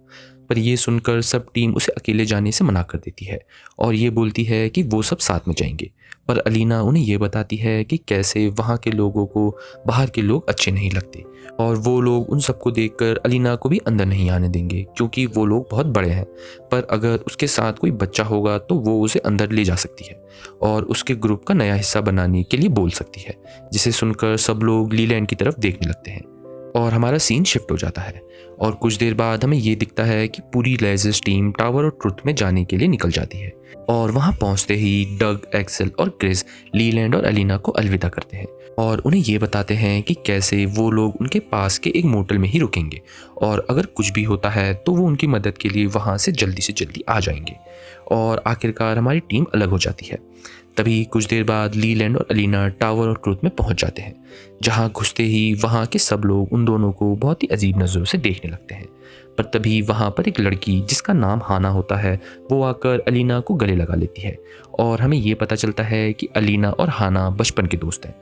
पर ये सुनकर सब टीम उसे अकेले जाने से मना कर देती है और ये बोलती है कि वो सब साथ में जाएंगे। पर अलीना उन्हें ये बताती है कि कैसे वहाँ के लोगों को बाहर के लोग अच्छे नहीं लगते और वो लोग उन सबको देखकर अलीना को भी अंदर नहीं आने देंगे, क्योंकि वो लोग बहुत बड़े हैं। पर अगर उसके साथ कोई बच्चा होगा तो वो उसे अंदर ले जा सकती है और उसके ग्रुप का नया हिस्सा बनाने के लिए बोल सकती है, जिसे सुनकर सब लोग लीलैंड की तरफ देखने लगते हैं। और हमारा सीन शिफ्ट हो जाता है और कुछ देर बाद हमें ये दिखता है कि पूरी लेज़र्स टीम टावर और ट्रुथ में जाने के लिए निकल जाती है। और वहाँ पहुँचते ही डग, एक्सेल और क्रिस लीलैंड और अलीना को अलविदा करते हैं और उन्हें ये बताते हैं कि कैसे वो लोग उनके पास के एक मोटल में ही रुकेंगे और अगर कुछ भी होता है तो वो उनकी मदद के लिए वहाँ से जल्दी आ जाएंगे। और आखिरकार हमारी टीम अलग हो जाती है। तभी कुछ देर बाद लीलैंड और अलीना टावर और ट्रुथ में पहुंच जाते हैं, जहां घुसते ही वहां के सब लोग उन दोनों को बहुत ही अजीब नज़रों से देखने लगते हैं। पर तभी वहां पर एक लड़की जिसका नाम हाना होता है, वो आकर अलीना को गले लगा लेती है और हमें ये पता चलता है कि अलीना और हाना बचपन के दोस्त हैं।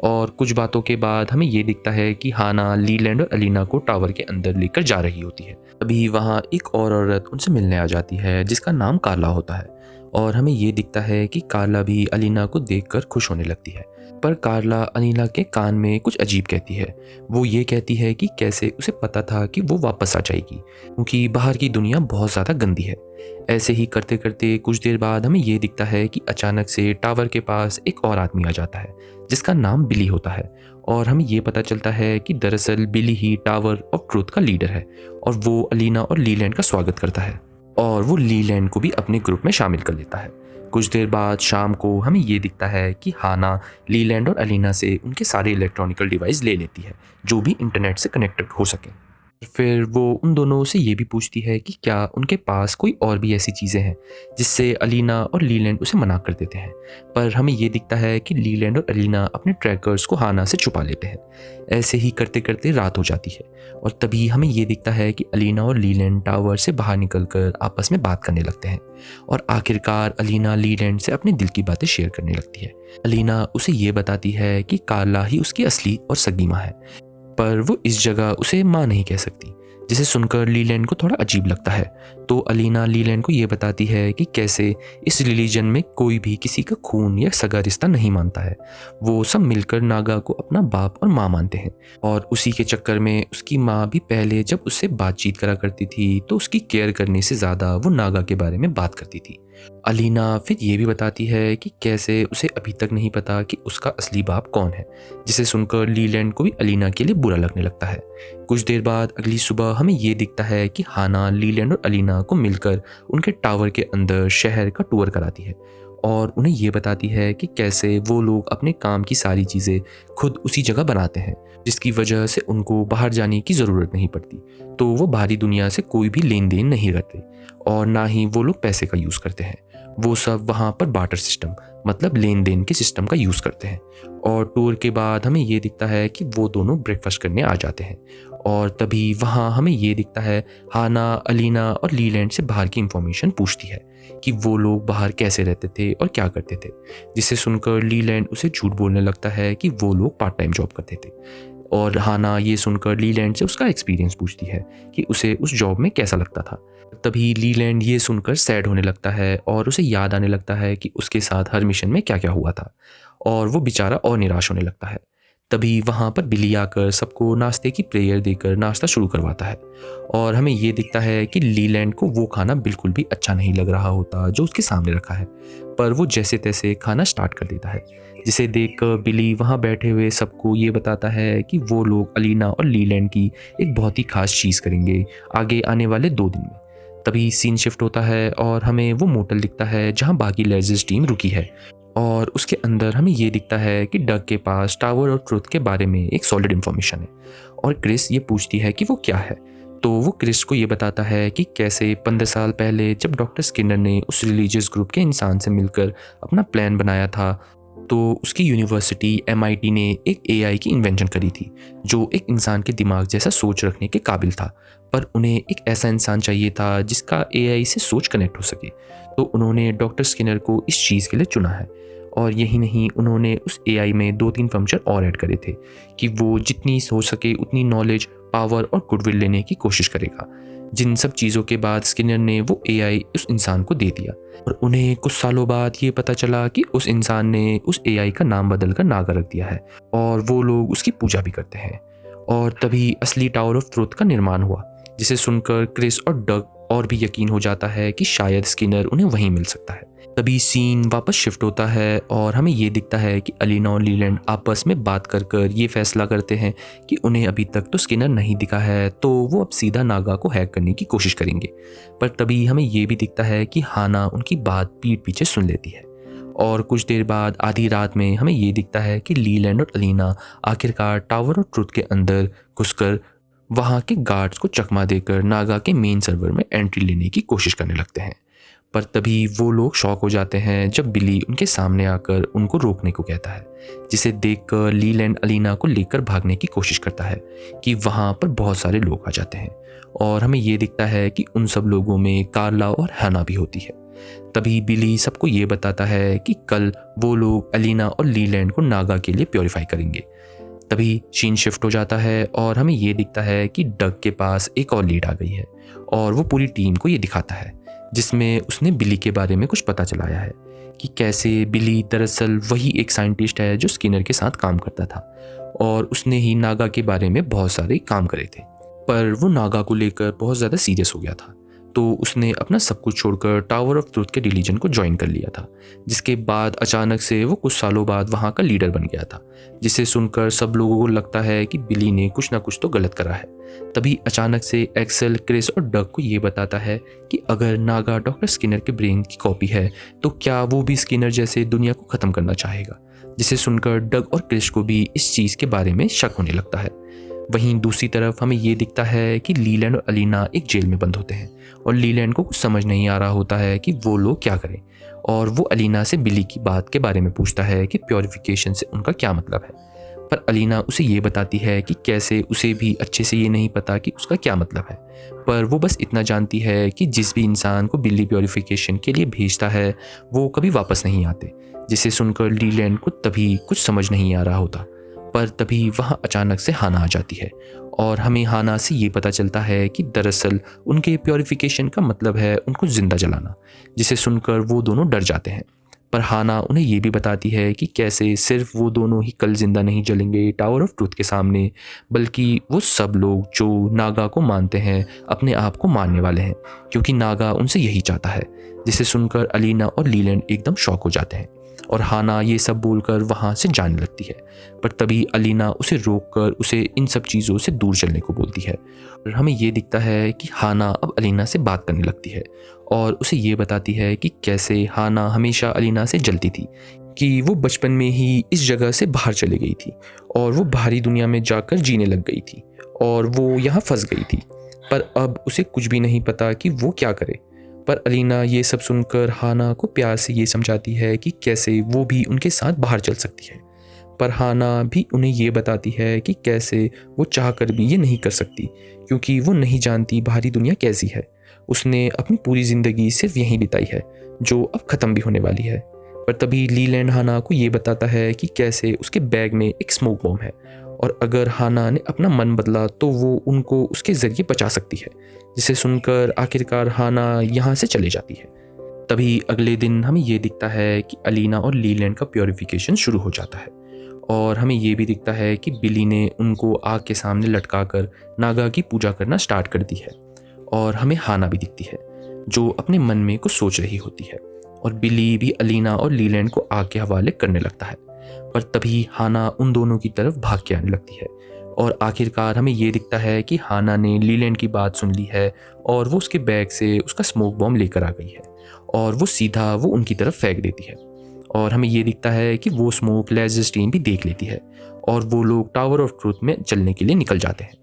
और कुछ बातों के बाद हमें ये दिखता है कि हाना लीलैंड और अलीना को टावर के अंदर लेकर जा रही होती है। तभी वहाँ एक और औरत उनसे मिलने आ जाती है जिसका नाम कार्ला होता है और हमें ये दिखता है कि कार्ला भी अलीना को देखकर खुश होने लगती है। पर कार्ला अलीना के कान में कुछ अजीब कहती है। वो ये कहती है कि कैसे उसे पता था कि वो वापस आ जाएगी, क्योंकि बाहर की दुनिया बहुत ज़्यादा गंदी है। ऐसे ही करते करते कुछ देर बाद हमें ये दिखता है कि अचानक से टावर के पास एक और आदमी आ जाता है जिसका नाम बिली होता है और हमें ये पता चलता है कि दरअसल बिली ही टावर ऑफ ट्रूथ का लीडर है और वो अलीना और लीलैंड का स्वागत करता है और वो लीलैंड को भी अपने ग्रुप में शामिल कर लेता है। कुछ देर बाद शाम को हमें ये दिखता है कि हाना लीलैंड और अलीना से उनके सारे इलेक्ट्रॉनिकल डिवाइस ले लेती है जो भी इंटरनेट से कनेक्टेड हो सके। फिर वो उन दोनों से ये भी पूछती है कि क्या उनके पास कोई और भी ऐसी चीज़ें हैं जिससे अलीना और लीलैंड उसे मना कर देते हैं। पर हमें ये दिखता है कि लीलैंड और अलीना अपने ट्रैकर्स को हाना से छुपा लेते हैं। ऐसे ही करते करते रात हो जाती है और तभी हमें ये दिखता है कि अलीना और लीलैंड टावर से बाहर निकलकर आपस में बात करने लगते हैं और आखिरकार अलीना लीलैंड से अपने दिल की बातें शेयर करने लगती है। अलीना उसे ये बताती है कि कार्ला ही उसकी असली और सगी माँ है, पर वो इस जगह उसे माँ नहीं कह सकती, जिसे सुनकर लीलैंड को थोड़ा अजीब लगता है। तो अलीना लीलैंड को ये बताती है कि कैसे इस रिलीजन में कोई भी किसी का खून या सगा रिश्ता नहीं मानता है। वो सब मिलकर नागा को अपना बाप और माँ मानते हैं और उसी के चक्कर में उसकी माँ भी पहले जब उससे बातचीत करा करती थी तो उसकी केयर करने से ज़्यादा वो नागा के बारे में बात करती थी। अलीना फिर ये भी बताती है कि कैसे उसे अभी तक नहीं पता कि उसका असली बाप कौन है, जिसे सुनकर लीलैंड को भी अलीना के लिए बुरा लगने लगता है। कुछ देर बाद अगली सुबह हमें ये दिखता है कि हाना लीलैंड और अलीना को मिलकर उनके टावर के अंदर शहर का टूर कराती है और उन्हें ये बताती है कि कैसे वो लोग अपने काम की सारी चीज़ें खुद उसी जगह बनाते हैं, जिसकी वजह से उनको बाहर जाने की ज़रूरत नहीं पड़ती। तो वो बाहरी दुनिया से कोई भी लेन देन नहीं करते और ना ही वो लोग पैसे का यूज़ करते हैं। वो सब वहाँ पर बार्टर सिस्टम मतलब लेन देन के सिस्टम का यूज़ करते हैं। और टूर के बाद हमें ये दिखता है कि वो दोनों ब्रेकफास्ट करने आ जाते हैं और तभी वहाँ हमें ये दिखता है हाना अलीना और लीलैंड से बाहर की इंफॉर्मेशन पूछती है कि वो लोग बाहर कैसे रहते थे और क्या करते थे, जिसे सुनकर लीलैंड उसे झूठ बोलने लगता है कि वो लोग पार्ट टाइम जॉब करते थे। और हाना ये सुनकर लीलैंड से उसका एक्सपीरियंस पूछती है कि उसे उस जॉब में कैसा लगता था। तभी लीलैंड ये सुनकर सैड होने लगता है और उसे याद आने लगता है कि उसके साथ हर मिशन में क्या क्या हुआ था और वो बेचारा और निराश होने लगता है। तभी वहाँ पर बिली आकर सबको नाश्ते की प्रेयर देकर नाश्ता शुरू करवाता है और हमें ये दिखता है कि लीलैंड को वो खाना बिल्कुल भी अच्छा नहीं लग रहा होता जो उसके सामने रखा है, पर वो जैसे तैसे खाना स्टार्ट कर देता है, जिसे देखकर बिली वहाँ बैठे हुए सबको ये बताता है कि वो लोग अलीना और लीलैंड की एक बहुत ही खास चीज़ करेंगे आगे आने वाले 2 दिन में। तभी सीन शिफ्ट होता है और हमें वो मोटल दिखता है जहाँ बाकी लेज़र्स टीम रुकी है और उसके अंदर हमें ये दिखता है कि डग के पास टावर और ट्रुथ के बारे में एक सॉलिड इन्फॉर्मेशन है और क्रिस ये पूछती है कि वो क्या है। तो वो क्रिस को ये बताता है कि कैसे 15 साल पहले जब डॉक्टर स्किनर ने उस रिलीजियस ग्रुप के इंसान से मिलकर अपना प्लान बनाया था, तो उसकी यूनिवर्सिटी MIT ने एक AI की इन्वेंशन करी थी जो एक इंसान के दिमाग जैसा सोच रखने के काबिल था, पर उन्हें एक ऐसा इंसान चाहिए था जिसका AI से सोच कनेक्ट हो सके। तो उन्होंने डॉक्टर स्किनर को इस चीज़ के लिए चुना है। और यही नहीं, उन्होंने उस AI में 2-3 फंक्शन और ऐड करे थे कि वो जितनी हो सके उतनी नॉलेज, पावर और गुडविल लेने की कोशिश करेगा। जिन सब चीज़ों के बाद स्किनर ने वो AI उस इंसान को दे दिया और उन्हें कुछ सालों बाद ये पता चला कि उस इंसान ने उस AI का नाम बदलकर नागा रख दिया है और वो लोग उसकी पूजा भी करते हैं। और तभी असली टावर ऑफ ट्रुथ का निर्माण हुआ, जिसे सुनकर क्रिस और डग और भी यकीन हो जाता है कि शायद स्किनर उन्हें वहीं मिल सकता है। तभी सीन वापस शिफ्ट होता है और हमें ये दिखता है कि अलीना और लीलैंड आपस में बात कर कर ये फैसला करते हैं कि उन्हें अभी तक तो स्किनर नहीं दिखा है, तो वो अब सीधा नागा को हैक करने की कोशिश करेंगे। पर तभी हमें ये भी दिखता है कि हाना उनकी बात पीठ पीछे सुन लेती है। और कुछ देर बाद आधी रात में हमें ये दिखता है कि लीलैंड और अलीना आखिरकार टावर ऑफ ट्रुथ के अंदर घुसकर वहाँ के गार्ड्स को चकमा देकर नागा के मेन सर्वर में एंट्री लेने की कोशिश करने लगते हैं। पर तभी वो लोग शॉक हो जाते हैं जब बिली उनके सामने आकर उनको रोकने को कहता है, जिसे देखकर लीलैंड अलीना को लेकर भागने की कोशिश करता है कि वहाँ पर बहुत सारे लोग आ जाते हैं। और हमें ये दिखता है कि उन सब लोगों में कार्ला और हैना भी होती है। तभी बिली सबको ये बताता है कि कल वो लोग अलीना और लीलैंड को नागा के लिए प्योरीफाई करेंगे। तभी सीन शिफ्ट हो जाता है और हमें ये दिखता है कि डग के पास एक और लीड आ गई है और वो पूरी टीम को ये दिखाता है, जिसमें उसने बिली के बारे में कुछ पता चलाया है कि कैसे बिली दरअसल वही एक साइंटिस्ट है जो स्किनर के साथ काम करता था और उसने ही नागा के बारे में बहुत सारे काम करे थे। पर वो नागा को लेकर बहुत ज़्यादा सीरियस हो गया था, तो उसने अपना सब कुछ छोड़कर टावर ऑफ ट्रुथ के रिलीजन को ज्वाइन कर लिया था, जिसके बाद अचानक से वो कुछ सालों बाद वहाँ का लीडर बन गया था, जिसे सुनकर सब लोगों को लगता है कि बिली ने कुछ ना कुछ तो गलत करा है। तभी अचानक से एक्सेल क्रिस और डग को ये बताता है कि अगर नागा डॉक्टर स्किनर के ब्रेन की कॉपी है तो क्या वो भी स्किनर जैसे दुनिया को ख़त्म करना चाहेगा, जिसे सुनकर डग और क्रिस को भी इस चीज़ के बारे में शक होने लगता है। वहीं दूसरी तरफ हमें ये दिखता है कि लीलैंड और अलीना एक जेल में बंद होते हैं और लीलैंड को कुछ समझ नहीं आ रहा होता है कि वो लोग क्या करें, और वो अलीना से बिली की बात के बारे में पूछता है कि प्योरिफिकेशन से उनका क्या मतलब है। पर अलीना उसे ये बताती है कि कैसे उसे भी अच्छे से ये नहीं पता कि उसका क्या मतलब है, पर वो बस इतना जानती है कि जिस भी इंसान को बिल्ली प्योरिफिकेशन के लिए भेजता है वो कभी वापस नहीं आते, जिसे सुनकर लीलैंड को तभी कुछ समझ नहीं आ रहा होता। पर तभी वहाँ अचानक से हाना आ जाती है और हमें हाना से ये पता चलता है कि दरअसल उनके प्योरिफिकेशन का मतलब है उनको ज़िंदा जलाना, जिसे सुनकर वो दोनों डर जाते हैं। पर हाना उन्हें ये भी बताती है कि कैसे सिर्फ वो दोनों ही कल ज़िंदा नहीं जलेंगे टावर ऑफ ट्रुथ के सामने, बल्कि वो सब लोग जो नागा को मानते हैं अपने आप को मारने वाले हैं, क्योंकि नागा उनसे यही चाहता है। जिसे सुनकर अलीना और लीलैंड एकदम शॉक हो जाते हैं और हाना ये सब बोलकर वहाँ से जाने लगती है। पर तभी अलीना उसे रोककर उसे इन सब चीज़ों से दूर चलने को बोलती है और हमें ये दिखता है कि हाना अब अलीना से बात करने लगती है और उसे ये बताती है कि कैसे हाना हमेशा अलीना से जलती थी कि वो बचपन में ही इस जगह से बाहर चली गई थी और वो बाहरी दुनिया में जाकर जीने लग गई थी और वो यहाँ फंस गई थी, पर अब उसे कुछ भी नहीं पता कि वो क्या करे। पर अलीना ये सब सुनकर हाना को प्यार से ये समझाती है कि कैसे वो भी उनके साथ बाहर चल सकती है, पर हाना भी उन्हें ये बताती है कि कैसे वो चाहकर भी ये नहीं कर सकती क्योंकि वो नहीं जानती बाहरी दुनिया कैसी है। उसने अपनी पूरी ज़िंदगी सिर्फ यहीं बिताई है जो अब ख़त्म भी होने वाली है। पर तभी लीलैंड हाना को ये बताता है कि कैसे उसके बैग में एक स्मोक बॉम्ब है और अगर हाना ने अपना मन बदला तो वो उनको उसके ज़रिए बचा सकती है, जिसे सुनकर आखिरकार हाना यहाँ से चले जाती है। तभी अगले दिन हमें ये दिखता है कि अलीना और लीलैंड का प्योरिफिकेशन शुरू हो जाता है और हमें ये भी दिखता है कि बिली ने उनको आग के सामने लटकाकर नागा की पूजा करना स्टार्ट कर दी है। और हमें हाना भी दिखती है जो अपने मन में कुछ सोच रही होती है और बिली भी अलीना और लीलैंड को आग के हवाले करने लगता है। पर तभी हाना उन दोनों की तरफ भाग के आने लगती है और आखिरकार हमें ये दिखता है कि हाना ने लीलैंड की बात सुन ली है और वो उसके बैग से उसका स्मोक बॉम्ब लेकर आ गई है और वो सीधा वो उनकी तरफ फेंक देती है। और हमें ये दिखता है कि वो स्मोक लेज़रस्टीन भी देख लेती है और वो लोग टावर ऑफ ट्रुथ में चलने के लिए निकल जाते हैं।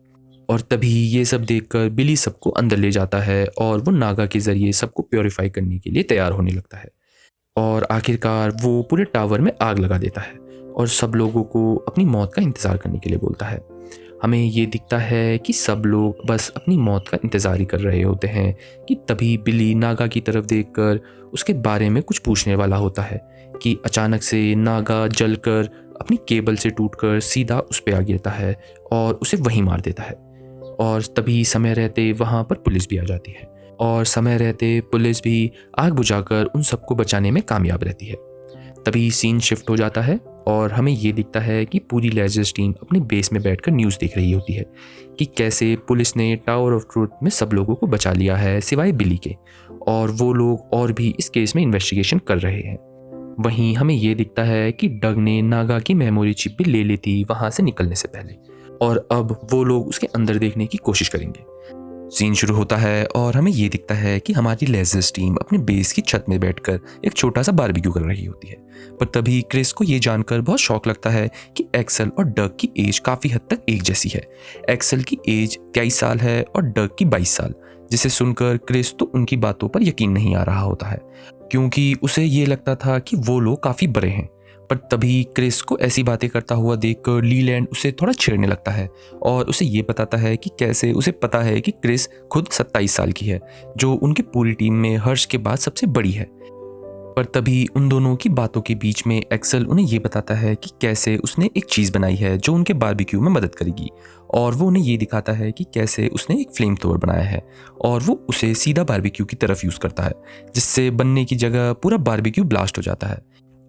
और तभी ये सब देखकर बिली सबको अंदर ले जाता है और वो नागा के ज़रिए सबको प्योरीफाई करने के लिए तैयार होने लगता है। और आखिरकार वो पूरे टावर में आग लगा देता है और सब लोगों को अपनी मौत का इंतज़ार करने के लिए बोलता है। हमें ये दिखता है कि सब लोग बस अपनी मौत का इंतज़ार ही कर रहे होते हैं कि तभी बिली नागा की तरफ देखकर उसके बारे में कुछ पूछने वाला होता है कि अचानक से नागा जलकर अपनी केबल से टूटकर सीधा उस पे आ गिरता है और उसे वहीं मार देता है। और तभी समय रहते वहाँ पर पुलिस भी आ जाती है और समय रहते पुलिस भी आग बुझाकर उन सबको बचाने में कामयाब रहती है। तभी सीन शिफ्ट हो जाता है और हमें ये दिखता है कि पूरी लेजर्स टीम अपने बेस में बैठकर न्यूज़ देख रही होती है कि कैसे पुलिस ने टावर ऑफ ट्रूथ में सब लोगों को बचा लिया है सिवाय बिली के, और वो लोग और भी इस केस में इन्वेस्टिगेशन कर रहे हैं। वहीं हमें ये दिखता है कि डग ने नागा की मेमोरी चिप भी ले ली थी वहाँ से निकलने से पहले, और अब वो लोग उसके अंदर देखने की कोशिश करेंगे। सीन शुरू होता है और हमें ये दिखता है कि हमारी लेजर्स टीम अपने बेस की छत में बैठकर एक छोटा सा बारबेक्यू कर रही होती है। पर तभी क्रिस को ये जानकर बहुत शौक लगता है कि एक्सेल और डग की एज काफ़ी हद तक एक जैसी है। एक्सेल की एज 23 साल है और डग की 22 साल, जिसे सुनकर क्रिस तो उनकी बातों पर यकीन नहीं आ रहा होता है क्योंकि उसे ये लगता था कि वो लोग काफ़ी बड़े हैं। पर तभी क्रिस को ऐसी बातें करता हुआ देखकर लीलैंड उसे थोड़ा छेड़ने लगता है और उसे ये बताता है कि कैसे उसे पता है कि क्रिस खुद 27 साल की है, जो उनकी पूरी टीम में हर्ष के बाद सबसे बड़ी है। पर तभी उन दोनों की बातों के बीच में एक्सेल उन्हें ये बताता है कि कैसे उसने एक चीज़ बनाई है जो उनके बारबेक्यू में मदद करेगी, और वो उन्हें ये दिखाता है कि कैसे उसने एक फ्लेम थ्रोवर बनाया है और वो उसे सीधा बारबेक्यू की तरफ यूज़ करता है, जिससे बनने की जगह पूरा बारबेक्यू ब्लास्ट हो जाता है।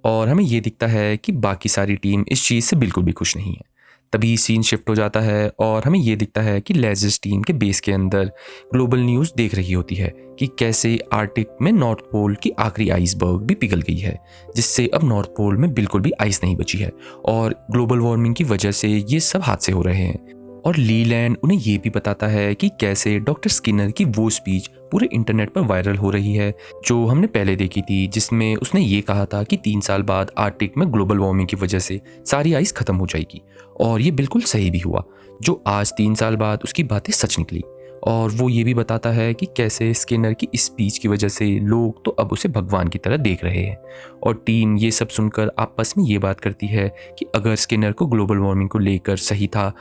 और हमें ये दिखता है कि बाकी सारी टीम इस चीज़ से बिल्कुल भी खुश नहीं है। तभी सीन शिफ्ट हो जाता है और हमें ये दिखता है कि लेजर्स टीम के बेस के अंदर ग्लोबल न्यूज़ देख रही होती है कि कैसे आर्टिक में नॉर्थ पोल की आखिरी आइसबर्ग भी पिघल गई है, जिससे अब नॉर्थ पोल में बिल्कुल भी आइस नहीं बची है और ग्लोबल वार्मिंग की वजह से ये सब हादसे हो रहे हैं। और लीलैंड उन्हें ये भी बताता है कि कैसे डॉक्टर स्किनर की वो स्पीच पूरे इंटरनेट पर वायरल हो रही है जो हमने पहले देखी थी, जिसमें उसने ये कहा था कि 3 साल बाद आर्कटिक में ग्लोबल वार्मिंग की वजह से सारी आइस खत्म हो जाएगी, और ये बिल्कुल सही भी हुआ, जो आज 3 साल बाद उसकी बातें सच निकली। और वो ये भी बताता है कि कैसे स्किनर की इस स्पीच की वजह से लोग तो अब उसे भगवान की तरह देख रहे हैं, और टीम ये सब सुनकर आपस में ये बात करती है कि अगर स्किनर को ग्लोबल वार्मिंग को लेकर सही था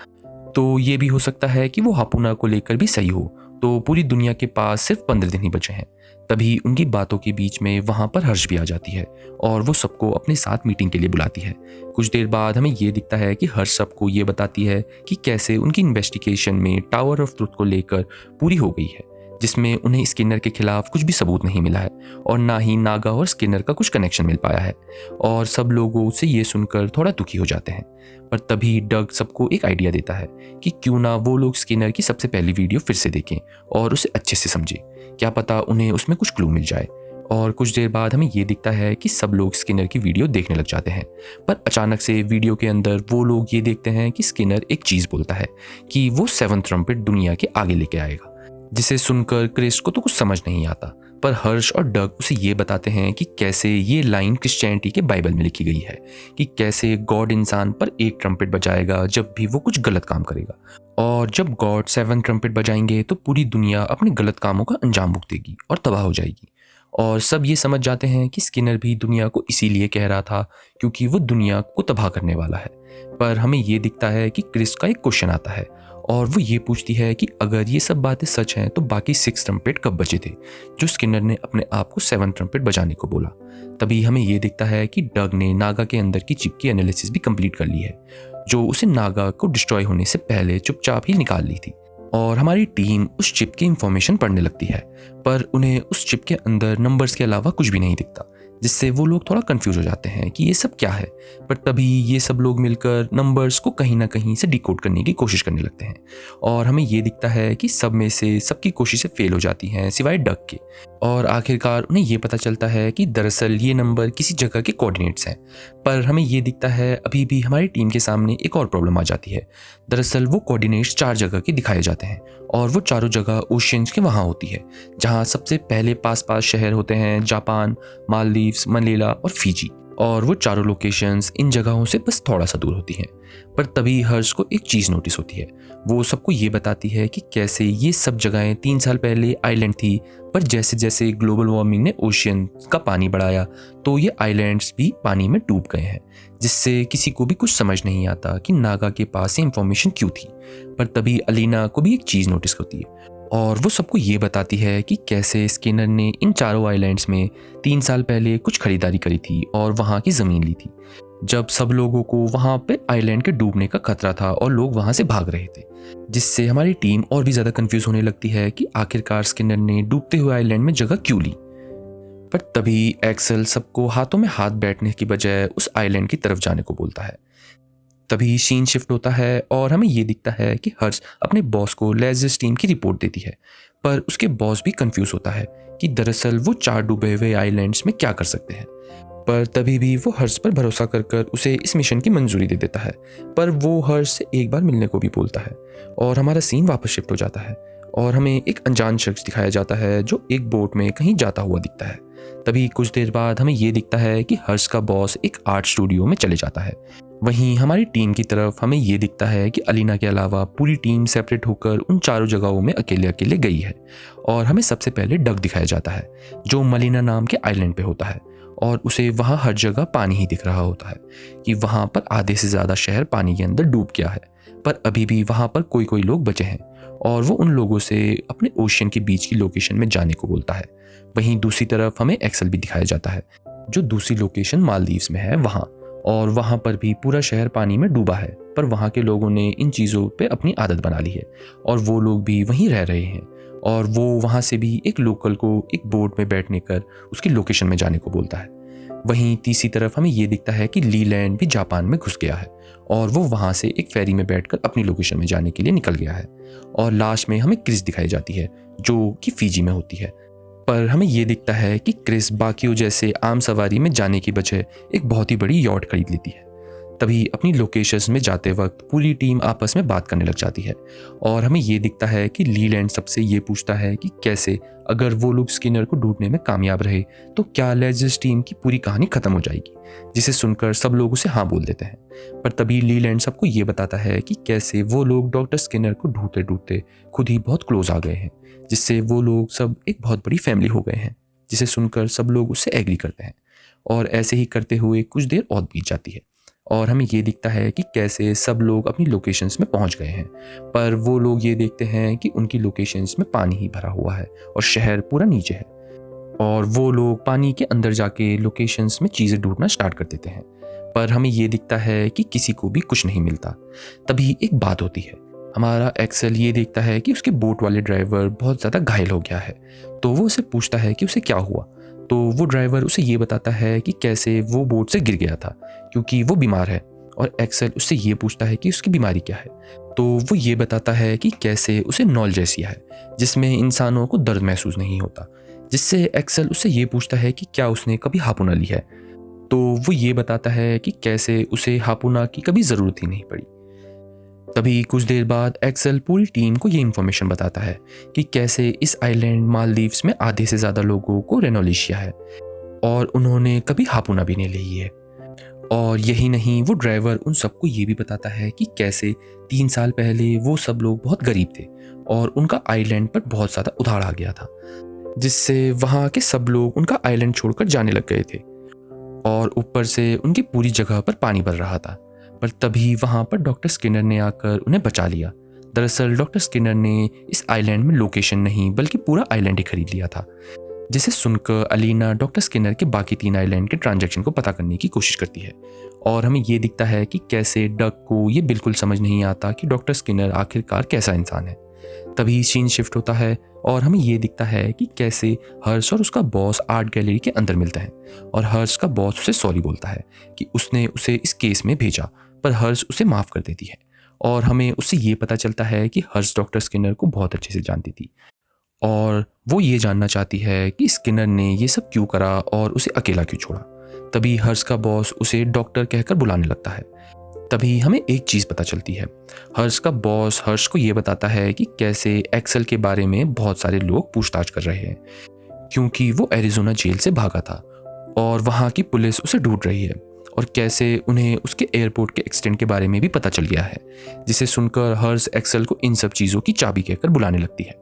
तो ये भी हो सकता है कि वो हापुना को लेकर भी सही हो, तो पूरी दुनिया के पास सिर्फ 15 दिन ही बचे हैं। तभी उनकी बातों के बीच में वहाँ पर हर्ष भी आ जाती है और वो सबको अपने साथ मीटिंग के लिए बुलाती है। कुछ देर बाद हमें ये दिखता है कि हर्ष सबको ये बताती है कि कैसे उनकी इन्वेस्टिगेशन में टावर ऑफ ट्रुथ को लेकर पूरी हो गई है, जिसमें उन्हें स्किनर के खिलाफ कुछ भी सबूत नहीं मिला है और ना ही नागा और स्किनर का कुछ कनेक्शन मिल पाया है, और सब लोगों से ये सुनकर थोड़ा दुखी हो जाते हैं। पर तभी डग सबको एक आइडिया देता है कि क्यों ना वो लोग स्किनर की सबसे पहली वीडियो फिर से देखें और उसे अच्छे से समझें, क्या पता उन्हें उसमें कुछ क्लू मिल जाए। और कुछ देर बाद हमें ये दिखता है कि सब लोग स्किनर की वीडियो देखने लग जाते हैं, पर अचानक से वीडियो के अंदर वो लोग ये देखते हैं कि स्किनर एक चीज़ बोलता है कि वो 7th ट्रम्पेट दुनिया के आगे लेके आएगा, जिसे सुनकर क्रिस को तो कुछ समझ नहीं आता। पर हर्ष और डग उसे ये बताते हैं कि कैसे ये लाइन क्रिश्चियनिटी के बाइबल में लिखी गई है कि कैसे गॉड इंसान पर एक ट्रम्पेट बजाएगा जब भी वो कुछ गलत काम करेगा, और जब गॉड 7 ट्रम्पेट बजाएंगे तो पूरी दुनिया अपने गलत कामों का अंजाम भुगतेगी और तबाह हो जाएगी। और सब ये समझ जाते हैं कि स्किनर भी दुनिया को इसीलिए कह रहा था क्योंकि वो दुनिया को तबाह करने वाला है। पर हमें ये दिखता है कि क्रिस का एक क्वेश्चन आता है और वो ये पूछती है कि अगर ये सब बातें सच हैं तो बाकी 6 ट्रम्पेट कब बचे थे जो स्किनर ने अपने आप को 7 ट्रम्पेट बजाने को बोला। तभी हमें ये दिखता है कि डग ने नागा के अंदर की चिप की एनालिसिस भी कंप्लीट कर ली है, जो उसे नागा को डिस्ट्रॉय होने से पहले चुपचाप ही निकाल ली थी। और हमारी टीम उस चिप की इंफॉर्मेशन पढ़ने लगती है, पर उन्हें उस चिप के अंदर नंबर्स के अलावा कुछ भी नहीं दिखता, जिससे वो लोग थोड़ा कंफ्यूज हो जाते हैं कि ये सब क्या है। पर तभी ये सब लोग मिलकर नंबर्स को कहीं ना कहीं से डिकोड करने की कोशिश करने लगते हैं, और हमें ये दिखता है कि सब में से सबकी कोशिशें फेल हो जाती हैं सिवाय डग के, और आखिरकार उन्हें ये पता चलता है कि दरअसल ये नंबर किसी जगह के कोऑर्डिनेट्स हैं। पर हमें ये दिखता है अभी भी हमारी टीम के सामने एक और प्रॉब्लम आ जाती है। दरअसल वो कोऑर्डिनेट्स 4 जगह के दिखाए जाते हैं और वो चारों जगह ओशियंस के वहाँ होती है, जहाँ सबसे पहले पास पास शहर होते हैं जापान, मालदीव्स, मनीला और फिजी। और वो चारों लोकेशंस इन जगहों से बस थोड़ा सा दूर होती हैं। पर तभी हर्ष को एक चीज़ नोटिस होती है। वो सबको ये बताती है कि कैसे ये सब जगहें 3 साल पहले आइलैंड थी, पर जैसे जैसे ग्लोबल वार्मिंग ने ओशियन का पानी बढ़ाया तो ये आइलैंड्स भी पानी में डूब गए हैं, जिससे किसी को भी कुछ समझ नहीं आता कि नागा के पास ये इंफॉर्मेशन क्यों थी। पर तभी अलीना को भी एक चीज़ नोटिस होती है और वो सबको ये बताती है कि कैसे स्किनर ने इन चारों आइलैंड्स में 3 साल पहले कुछ खरीदारी करी थी और वहाँ की ज़मीन ली थी, जब सब लोगों को वहाँ पे आइलैंड के डूबने का खतरा था और लोग वहाँ से भाग रहे थे। जिससे हमारी टीम और भी ज़्यादा कंफ्यूज होने लगती है कि आखिरकार स्किनर ने डूबते हुए आइलैंड में जगह क्यों ली। पर तभी एक्सेल सबको हाथों में हाथ बैठने की बजाय उस आइलैंड की तरफ जाने को बोलता है। तभी सीन शिफ्ट होता है और हमें ये दिखता है कि हर्ष अपने बॉस को लेजर्स टीम की रिपोर्ट देती है, पर उसके बॉस भी कंफ्यूज होता है कि दरअसल वो 4 डूबे हुए आइलैंड्स में क्या कर सकते हैं। पर तभी भी वो हर्ष पर भरोसा कर कर उसे इस मिशन की मंजूरी दे देता है, पर वो हर्ष से एक बार मिलने को भी बोलता है और हमारा सीन वापस शिफ्ट हो जाता है और हमें एक अनजान शख्स दिखाया जाता है जो एक बोट में कहीं जाता हुआ दिखता है। तभी कुछ देर बाद हमें ये दिखता है कि हर्ष का बॉस एक आर्ट स्टूडियो में चले जाता है। वहीं हमारी टीम की तरफ हमें ये दिखता है कि अलीना के अलावा पूरी टीम सेपरेट होकर उन चारों जगहों में अकेले अकेले गई है और हमें सबसे पहले डग दिखाया जाता है जो मलीना नाम के आइलैंड पे होता है और उसे वहाँ हर जगह पानी ही दिख रहा होता है कि वहाँ पर आधे से ज़्यादा शहर पानी के अंदर डूब गया है, पर अभी भी वहाँ पर कोई कोई लोग बचे हैं और वो उन लोगों से अपने ओशियन के बीच की लोकेशन में जाने को बोलता है। वहीं दूसरी तरफ हमें एक्सेल भी दिखाया जाता है जो दूसरी लोकेशन मालदीव्स में है वहाँ, और वहाँ पर भी पूरा शहर पानी में डूबा है, पर वहाँ के लोगों ने इन चीज़ों पे अपनी आदत बना ली है और वो लोग भी वहीं रह रहे हैं और वो वहाँ से भी एक लोकल को एक बोट में बैठने कर उसकी लोकेशन में जाने को बोलता है। वहीं तीसरी तरफ हमें ये दिखता है कि लीलैंड भी जापान में घुस गया है और वो वहाँ से एक फेरी में बैठकर अपनी लोकेशन में जाने के लिए निकल गया है। और लास्ट में हमें क्रिस दिखाई जाती है जो कि फीजी में होती है, पर हमें ये दिखता है कि क्रिस बाकियों जैसे आम सवारी में जाने की बजाय एक बहुत ही बड़ी यॉट खरीद लेती है। तभी अपनी लोकेशंस में जाते वक्त पूरी टीम आपस में बात करने लग जाती है और हमें ये दिखता है कि लीलैंड सबसे ये पूछता है कि कैसे अगर वो लोग स्किनर को ढूंढने में कामयाब रहे तो क्या लेजर्स टीम की पूरी कहानी खत्म हो जाएगी, जिसे सुनकर सब लोग उसे हाँ बोल देते हैं। पर तभी लीलैंड सबको ये बताता है कि कैसे वो लोग डॉक्टर स्किनर को ढूंढते ढूंढते खुद ही बहुत क्लोज आ गए हैं, जिससे वो लोग सब एक बहुत बड़ी फैमिली हो गए हैं, जिसे सुनकर सब लोग उससे एग्री करते हैं। और ऐसे ही करते हुए कुछ देर और बीत जाती है और हमें ये दिखता है कि कैसे सब लोग अपनी लोकेशंस में पहुंच गए हैं, पर वो लोग ये देखते हैं कि उनकी लोकेशंस में पानी ही भरा हुआ है और शहर पूरा नीचे है और वो लोग पानी के अंदर जाके लोकेशंस में चीज़ें ढूंढना स्टार्ट कर देते हैं, पर हमें ये दिखता है कि किसी को भी कुछ नहीं मिलता। तभी एक बात होती है, हमारा एक्सेल ये देखता है कि उसके बोट वाले ड्राइवर बहुत ज़्यादा घायल हो गया है, तो वो उसे पूछता है कि उसे क्या हुआ। तो वो ड्राइवर उसे ये बताता है कि कैसे वो बोट से गिर गया था क्योंकि वो बीमार है, और एक्सेल उससे ये पूछता है कि उसकी बीमारी क्या है। तो वो ये बताता है कि कैसे उसे नॉल्जेसिया है जिसमें इंसानों को दर्द महसूस नहीं होता, जिससे एक्सेल उससे ये पूछता है कि क्या उसने कभी हापुना ली है। तो वो ये बताता है कि कैसे उसे हापुना की कभी ज़रूरत ही नहीं पड़ी। तभी कुछ देर बाद एक्सेल पूरी टीम को ये इन्फॉर्मेशन बताता है कि कैसे इस आइलैंड मालदीव्स में आधे से ज़्यादा लोगों को रेनोलेशिया है और उन्होंने कभी हापुना भी नहीं ली है। और यही नहीं, वो ड्राइवर उन सबको ये भी बताता है कि कैसे 3 साल पहले वो सब लोग बहुत गरीब थे और उनका आइलैंड पर बहुत ज़्यादा उधार आ गया था, जिससे वहाँ के सब लोग उनका आइलैंड छोड़कर जाने लग गए थे और ऊपर से उनकी पूरी जगह पर पानी भर रहा था। पर तभी वहाँ पर डॉक्टर स्किनर ने आकर उन्हें बचा लिया। दरअसल डॉक्टर स्किनर ने इस आइलैंड में लोकेशन नहीं बल्कि पूरा आइलैंड ही खरीद लिया था, जिसे सुनकर अलीना डॉक्टर स्किनर के बाकी 3 आइलैंड के ट्रांजैक्शन को पता करने की कोशिश करती है और हमें ये दिखता है कि कैसे डग को ये बिल्कुल समझ नहीं आता कि डॉक्टर स्किनर आखिरकार कैसा इंसान है। तभी सीन शिफ्ट होता है और हमें ये दिखता है कि कैसे हर्ष और उसका बॉस आर्ट गैलरी के अंदर मिलते हैं और हर्ष का बॉस उसे सॉरी बोलता है कि उसने उसे इस केस में भेजा, पर हर्ष उसे माफ़ कर देती है और हमें उससे ये पता चलता है कि हर्ष डॉक्टर स्किनर को बहुत अच्छे से जानती थी और वो ये जानना चाहती है कि स्किनर ने ये सब क्यों करा और उसे अकेला क्यों छोड़ा। तभी हर्ष का बॉस उसे डॉक्टर कहकर बुलाने लगता है। तभी हमें एक चीज़ पता चलती है, हर्ष का बॉस हर्ष को ये बताता है कि कैसे एक्सेल के बारे में बहुत सारे लोग पूछताछ कर रहे हैं क्योंकि वो एरिज़ोना जेल से भागा था और वहाँ की पुलिस उसे ढूंढ रही है और कैसे उन्हें उसके एयरपोर्ट के एक्सीडेंट के बारे में भी पता चल गया है, जिसे सुनकर हर्ष एक्सेल को इन सब चीज़ों की चाबी कहकर बुलाने लगती है।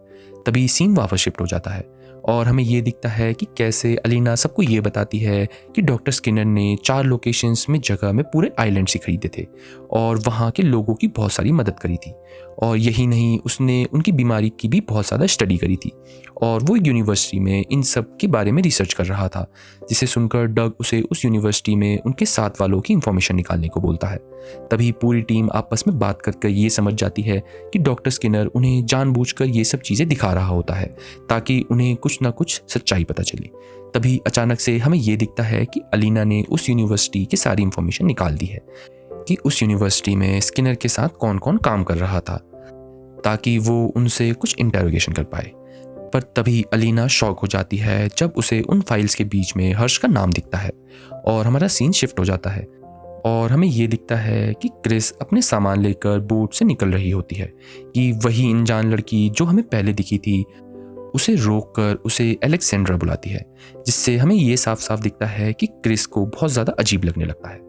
तभी सीन वापस शिफ्ट हो जाता है और हमें ये दिखता है कि कैसे अलीना सबको ये बताती है कि डॉक्टर स्किनर ने 4 लोकेशंस में जगह में पूरे आइलैंड से खरीदे थे और वहाँ के लोगों की बहुत सारी मदद करी थी। और यही नहीं, उसने उनकी बीमारी की भी बहुत ज़्यादा स्टडी करी थी और वो यूनिवर्सिटी में इन सब के बारे में रिसर्च कर रहा था, जिसे सुनकर डग उसे उस यूनिवर्सिटी में उनके साथ वालों की इंफॉर्मेशन निकालने को बोलता है। तभी पूरी टीम आपस में बात करके ये समझ जाती है कि डॉक्टर स्किनर उन्हें जानबूझकर ये सब चीज़ें दिखा रहा होता है ताकि उन्हें कुछ ना कुछ सच्चाई पता चले। तभी अचानक से हमें ये दिखता है कि अलीना ने उस यूनिवर्सिटी की सारी इंफॉर्मेशन निकाल दी है कि उस यूनिवर्सिटी में स्किनर के साथ कौन कौन काम कर रहा था, ताकि वो उनसे कुछ इंटरोगेशन कर पाए। पर तभी अलीना शॉक हो जाती है जब उसे उन फाइल्स के बीच में हर्ष का नाम दिखता है और हमारा सीन शिफ्ट हो जाता है और हमें ये दिखता है कि क्रिस अपने सामान लेकर बोट से निकल रही होती है कि वही अनजान लड़की जो हमें पहले दिखी थी उसे रोककर उसे एलेक्सेंड्रा बुलाती है, जिससे हमें ये साफ साफ दिखता है कि क्रिस को बहुत ज़्यादा अजीब लगने लगता है।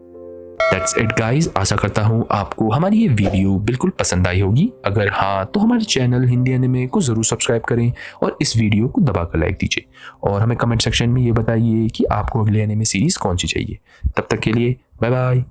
दैट्स इट गाइज, आशा करता हूँ आपको हमारी ये वीडियो बिल्कुल पसंद आई होगी। अगर हाँ तो हमारे चैनल हिंदी एनिमे को ज़रूर सब्सक्राइब करें और इस वीडियो को दबाकर लाइक दीजिए और हमें कमेंट सेक्शन में ये बताइए कि आपको अगले एनिमे सीरीज़ कौन सी चाहिए। तब तक के लिए बाय बाय।